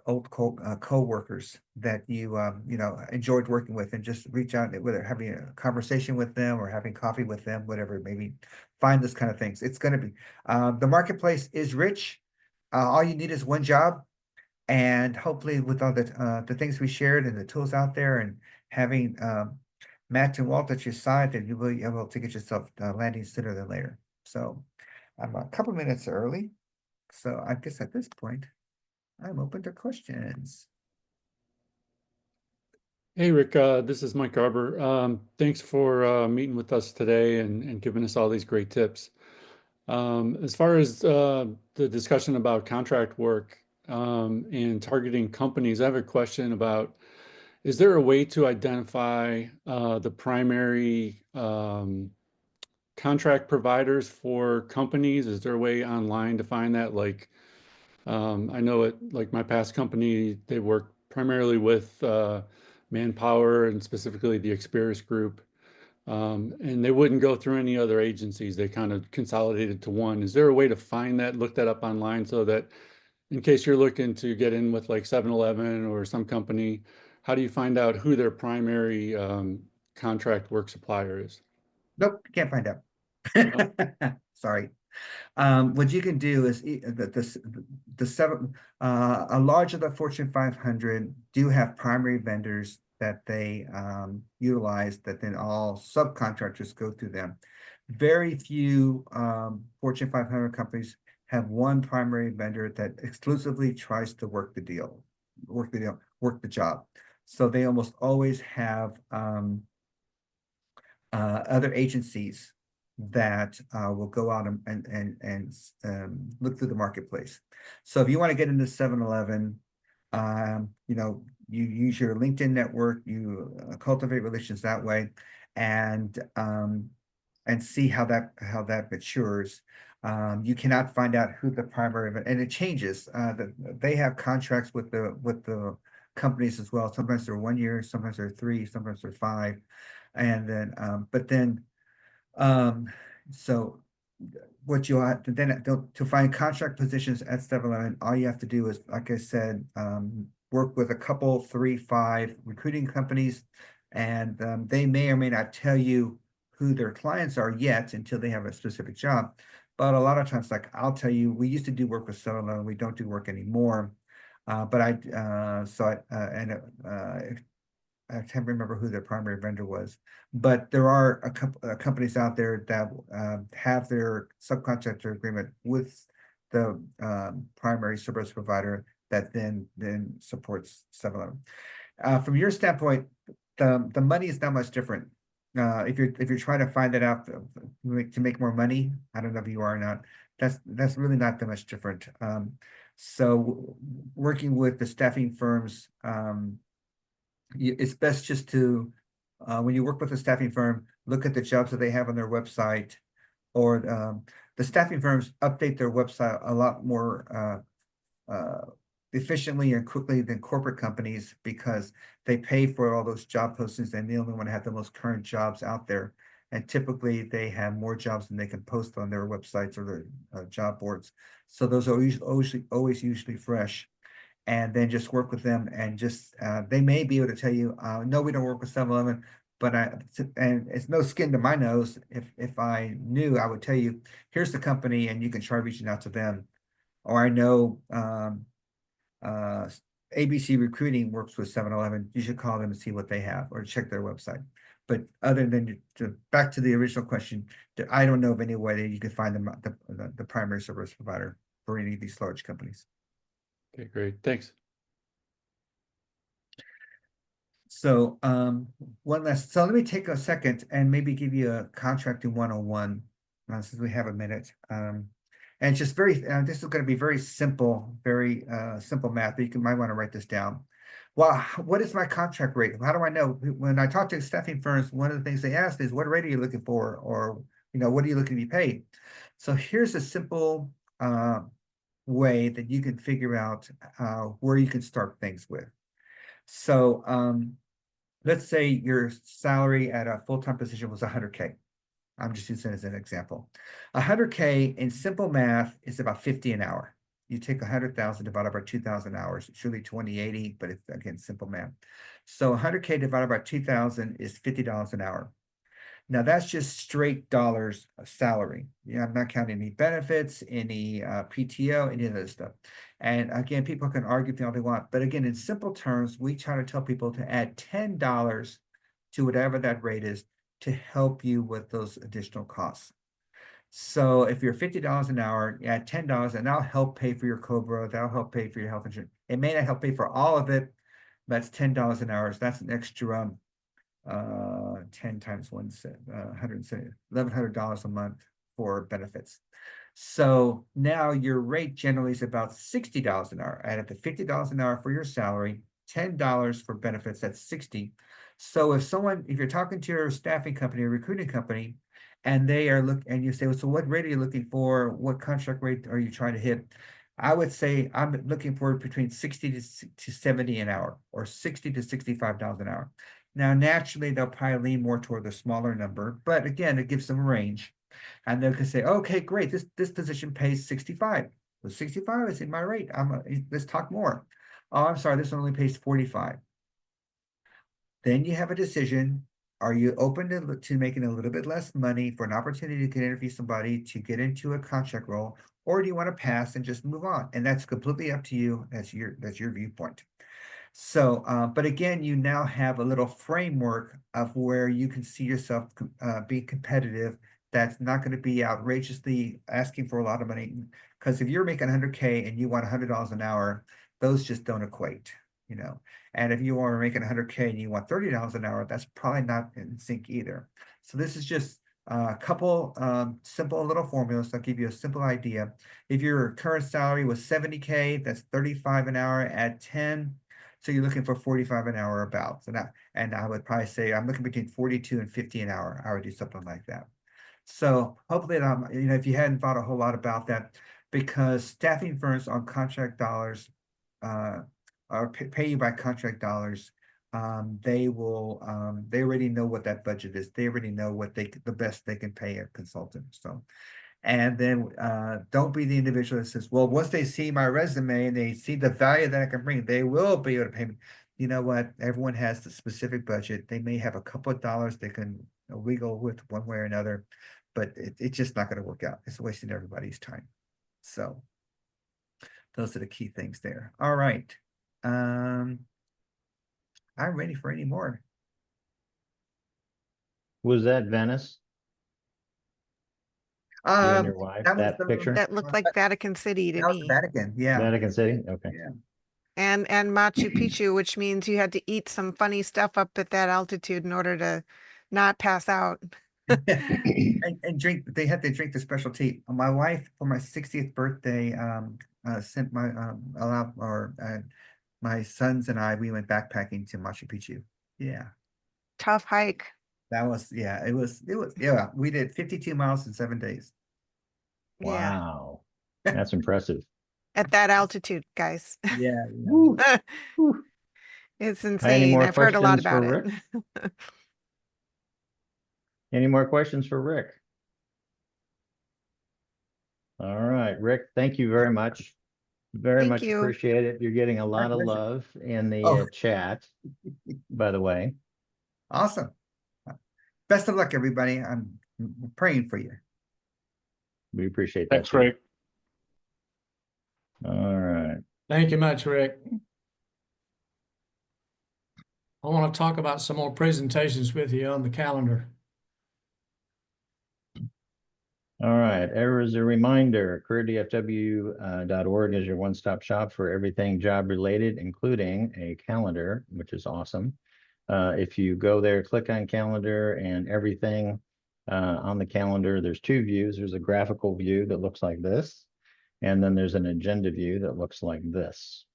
old co-workers that you you know, enjoyed working with, and just reach out, whether having a conversation with them or having coffee with them, whatever, maybe find those kind of things. It's going to be the marketplace is rich. All you need is one job. And hopefully with all the things we shared and the tools out there, and having Matt and Walt at your side, that you will be able to get yourself landing sooner than later. So I'm a couple minutes early. So I guess at this point, I'm open to questions. Hey, Rick, this is Mike Garber. Thanks for meeting with us today and giving us all these great tips. As far as the discussion about contract work and targeting companies, I have a question about, is there a way to identify the primary contract providers for companies? Is there a way online to find that? Like, I know it, like my past company, they work primarily with Manpower and specifically the Experis Group. And they wouldn't go through any other agencies. They kind of consolidated to one. Is there a way to find that, look that up online so that in case you're looking to get in with like 7-Eleven or some company, how do you find out who their primary contract work supplier is? Nope, can't find out. Sorry. What you can do is a large of the Fortune 500 do have primary vendors that they utilize, that then all subcontractors go through them. Very few Fortune 500 companies have one primary vendor that exclusively tries to work the job. So they almost always have other agencies that will go out and look through the marketplace. So if you want to get into 7-Eleven, you know, you use your LinkedIn network, you cultivate relations that way, and see how that matures. You cannot find out who the primary, and it changes. They have contracts with the companies as well. Sometimes they're 1 year, sometimes they're 3, sometimes they're 5, and then so what you have to then to find contract positions at 7-Eleven, all you have to do is, like I said, work with a couple, 3, 5 recruiting companies, and they may or may not tell you who their clients are yet until they have a specific job. But a lot of times, like I'll tell you, we used to do work with 7-Eleven, we don't do work anymore. I can't remember who their primary vendor was, but there are a couple companies out there that have their subcontractor agreement with the primary service provider that then supports 7-Eleven. From your standpoint, the money is not much different. If you're trying to find that out to make more money, I don't know if you are or not. That's really not that much different. So working with the staffing firms, it's best just to, when you work with a staffing firm, look at the jobs that they have on their website, or the staffing firms update their website a lot more efficiently and quickly than corporate companies, because they pay for all those job postings and they only want to have the most current jobs out there. And typically they have more jobs than they can post on their websites or their job boards. So those are always usually fresh. And then just work with them, and just they may be able to tell you, no, we don't work with 7-Eleven, but and it's no skin to my nose. If I knew, I would tell you, here's the company and you can try reaching out to them. Or I know ABC Recruiting works with 7-Eleven, you should call them and see what they have, or check their website. But other than back to the original question, I don't know of any way that you could find the primary service provider for any of these large companies. Okay, great. Thanks. So so let me take a second and maybe give you a contracting 101, since we have a minute. And just this is going to be very simple math, but might want to write this down. Well, what is my contract rate? How do I know? When I talk to staffing firms, one of the things they ask is, what rate are you looking for? Or, what are you looking to be paid? So here's a simple way that you can figure out where you can start things with. So let's say your salary at a full-time position was 100K. I'm just using it as an example. 100K in simple math is about 50 an hour. You take 100,000 divided by 2,000 hours. It's really 2080, but it's, again, simple math. So 100K divided by 2,000 is $50 an hour. Now that's just straight dollars of salary. I'm not counting any benefits, any PTO, any of this stuff. And again, people can argue all they want, but again, in simple terms, we try to tell people to add $10 to whatever that rate is to help you with those additional costs. So if you're $50 an hour, you add $10, and that'll help pay for your COBRA, that'll help pay for your health insurance. It may not help pay for all of it, but that's $10 an hour. So that's an extra 10 times 1,170, $1,100 a month for benefits. So now your rate generally is about $60 an hour. Add up to $50 an hour for your salary, $10 for benefits, that's 60. So if you're talking to your staffing company or recruiting company, and they are and you say, well, so what rate are you looking for? What contract rate are you trying to hit? I would say I'm looking for between 60 to 70 an hour, or $60 to $65 an hour. Now, naturally, they'll probably lean more toward the smaller number, but again, it gives them a range. And they can say, okay, great, this position pays 65. Well, 65 is in my rate. Let's talk more. Oh, I'm sorry, this one only pays 45. Then you have a decision. Are you open to making a little bit less money for an opportunity to interview somebody to get into a contract role, or do you want to pass and just move on? And that's completely up to you. That's your viewpoint. So, but again, you now have a little framework of where you can see yourself being competitive. That's not going to be outrageously asking for a lot of money. Because if you're making 100K and you want $100 an hour, those just don't equate, you know. And if you are making 100K and you want $30 an hour, that's probably not in sync either. So this is just a couple simple little formulas. I'll give you a simple idea. If your current salary was 70K, that's 35 an hour at 10. So you're looking for 45 an hour about. So and I would probably say I'm looking between 42 and 50 an hour. I would do something like that. So hopefully, if you hadn't thought a whole lot about that, because staffing firms on contract dollars or pay you by contract dollars, they already know what that budget is. They already know what the best they can pay a consultant. So, and then don't be the individual that says, well, once they see my resume and they see the value that I can bring, they will be able to pay me. You know what? Everyone has the specific budget. They may have a couple of dollars they can wiggle with one way or another, but it's just not going to work out. It's wasting everybody's time. So those are the key things there. All right. I'm ready for any more. Was that Venice? You and your wife, that picture? That looked like Vatican City to That was me. Vatican, yeah. Vatican City? Okay. Yeah. And Machu Picchu, which means you had to eat some funny stuff up at that altitude in order to not pass out. and drink. They had to drink the special tea. My wife, for my 60th birthday, sent my sons and I. We went backpacking to Machu Picchu. Yeah, Tough hike. that was It was yeah. We did 52 miles in 7 days. Yeah. Wow, that's impressive. At that altitude, guys. Yeah. It's Any insane. more I've heard a lot questions for about Rick? it. Any more questions for Rick? All right, Rick, thank you very much. Very Thank much you. appreciate it. You're getting a lot of pleasure. love in the Oh. chat, by the way. Awesome. Best of luck, everybody. I'm praying for you. We appreciate that. Thanks, too. Rick. All right. Thank you much, Rick. I want to talk about some more presentations with you on the calendar. All right. As a reminder, careerdfw.org is your one-stop shop for everything job related, including a calendar, which is awesome. If you go there, click on calendar, and everything on the calendar, there's two views. There's a graphical view that looks like this, and then there's an agenda view that looks like this.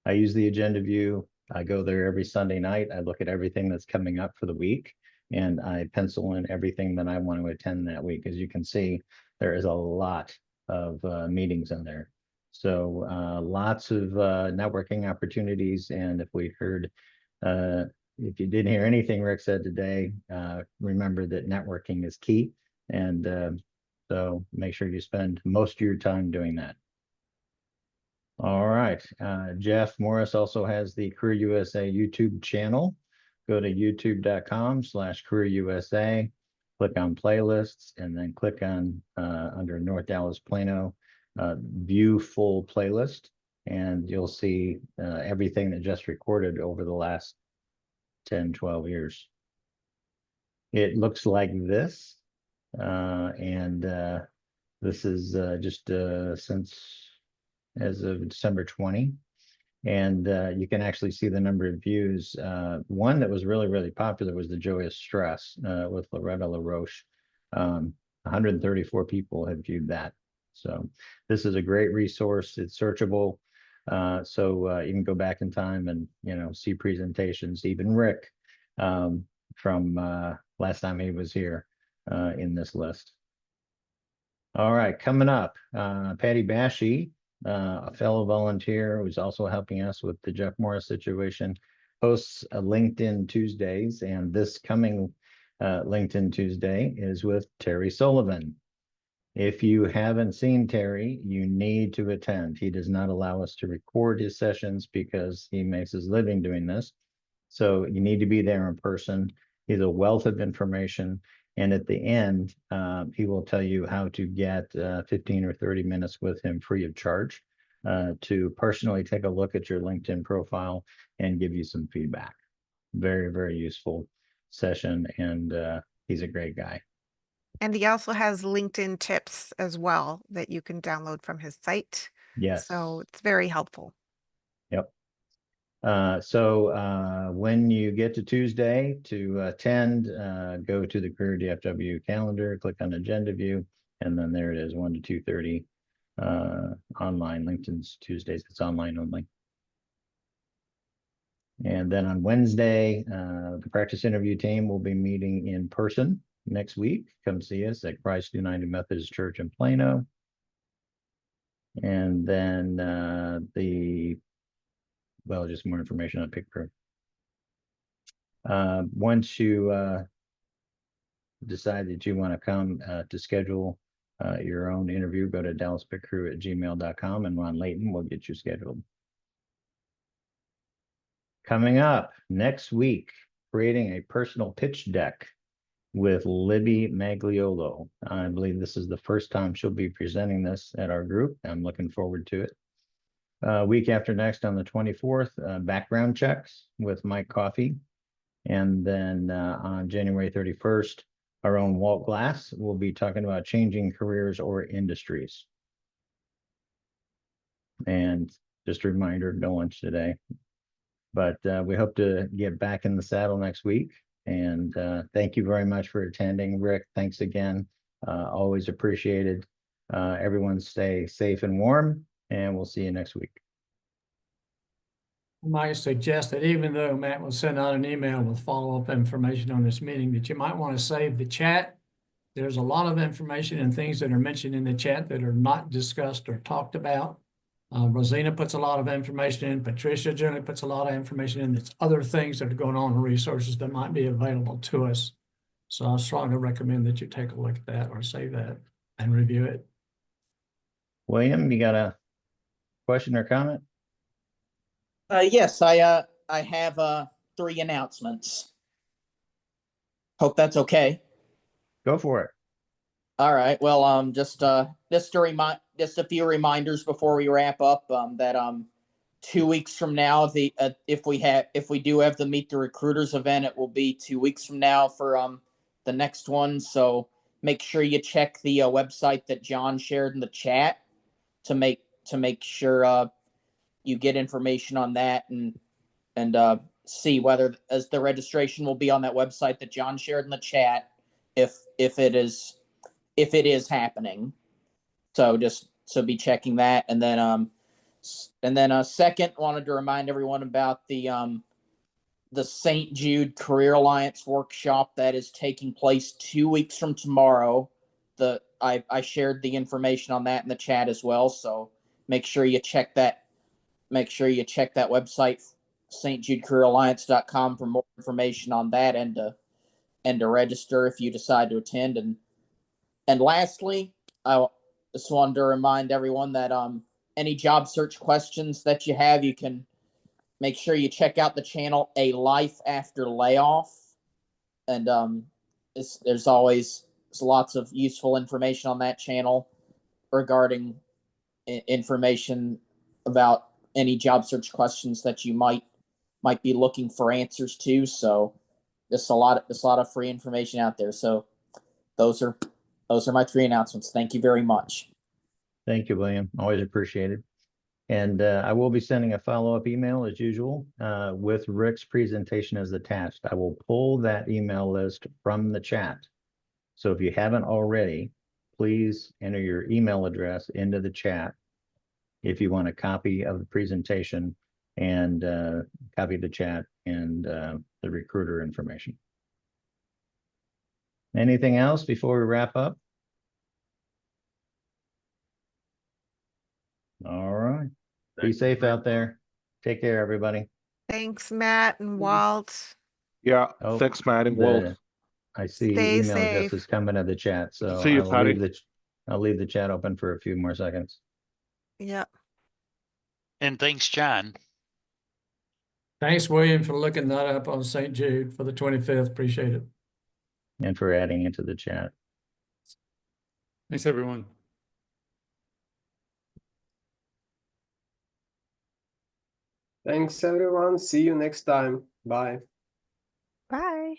I use the agenda view. I go there every Sunday night. I look at everything that's coming up for the week, and I pencil in everything that I want to attend that week. As you can see, there is a lot of meetings in there. So lots of networking opportunities. And if you didn't hear anything Rick said today, remember that networking is key. And so make sure you spend most of your time doing that. All right. Jeff Morris also has the Career USA YouTube channel. Go to youtube.com/careerusa, click on playlists, and then click on under North Dallas Plano, view full playlist, and you'll see everything that just recorded over the last 10, 12 years. It looks like this, and this is just since as of December 20. And you can actually see the number of views. One that was really, really popular was the Joyous Stress with Loretta LaRoche. 134 people have viewed that. So this is a great resource. It's searchable. So you can go back in time and, see presentations, even Rick from last time he was here in this list. All right, coming up, Patty Bashy, a fellow volunteer who's also helping us with the Jeff Morris situation, hosts a LinkedIn Tuesdays, and this coming LinkedIn Tuesday is with Terry Sullivan. If you haven't seen Terry, you need to attend. He does not allow us to record his sessions because he makes his living doing this. So you need to be there in person. He's a wealth of information. And at the end, he will tell you how to get 15 or 30 minutes with him free of charge to personally take a look at your LinkedIn profile and give you some feedback. Very, very useful session. And he's a great guy. And he also has LinkedIn tips as well that you can download from his site. Yes. So it's very helpful. Yep. So when you get to Tuesday to attend, go to the Career DFW calendar, click on Agenda View, and then there it is, 1 to 2:30 online. LinkedIn's Tuesdays, it's online only. And then on Wednesday, the practice interview team will be meeting in person next week. Come see us at Christ United Methodist Church in Plano. And then just more information on Pick Crew. Once you decide that you want to come to schedule your own interview, go to dallaspickcrew@gmail.com, and Ron Layton will get you scheduled. Coming up next week, creating a personal pitch deck with Libby Magliolo. I believe this is the first time she'll be presenting this at our group. I'm looking forward to it. Week after next on the 24th, background checks with Mike Coffey. And then on January 31st, our own Walt Glass will be talking about changing careers or industries. And just a reminder, no lunch today. But we hope to get back in the saddle next week. And thank you very much for attending. Rick, thanks again. Always appreciated. Everyone stay safe and warm, and we'll see you next week. I might suggest that even though Matt will send out an email with follow-up information on this meeting, that you might want to save the chat. There's a lot of information and things that are mentioned in the chat that are not discussed or talked about. Rosina puts a lot of information in. Patricia generally puts a lot of information in. There's other things that are going on in resources that might be available to us. So I strongly recommend that you take a look at that or save that and review it. William, you got a question or comment? Yes, I have 3 announcements. Hope that's okay. Go for it. All right. Well, just a few reminders before we wrap up. That 2 weeks from now, if we do have the Meet the Recruiters event, it will be 2 weeks from now for the next one. So make sure you check the website that John shared in the chat to make sure you get information on that and see whether as the registration will be on that website that John shared in the chat if it is happening. So be checking that. And then second, wanted to remind everyone about the St. Jude Career Alliance workshop that is taking place 2 weeks from tomorrow. I shared the information on that in the chat as well. So make sure you check that website, stjudecareeralliance.com, for more information on that and to register if you decide to attend. And lastly, I just wanted to remind everyone that any job search questions that you have, you can make sure you check out the channel A Life After Layoff. And there's lots of useful information on that channel regarding information about any job search questions that you might be looking for answers to. So there's a lot of free information out there. So those are my 3 announcements. Thank you very much. Thank you, William. Always appreciated. And I will be sending a follow-up email as usual with Rick's presentation as attached. I will pull that email list from the chat. So if you haven't already, please enter your email address into the chat if you want a copy of the presentation and copy the chat and the recruiter information. Anything else before we wrap up? All right. Be safe out there. Take care, everybody. Thanks, Matt and Walt. Yeah, Oh, thanks, Matt and Walt. I see Stay email safe. addresses coming to the chat, so See you, I will leave Patty. I'll leave the chat open for a few more seconds. Yep. And thanks, John. Thanks, William, for looking that up on St. Jude for the 25th. Appreciate it. And for adding into the chat. Thanks, everyone. Thanks, everyone. See you next time. Bye. Bye.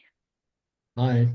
Bye.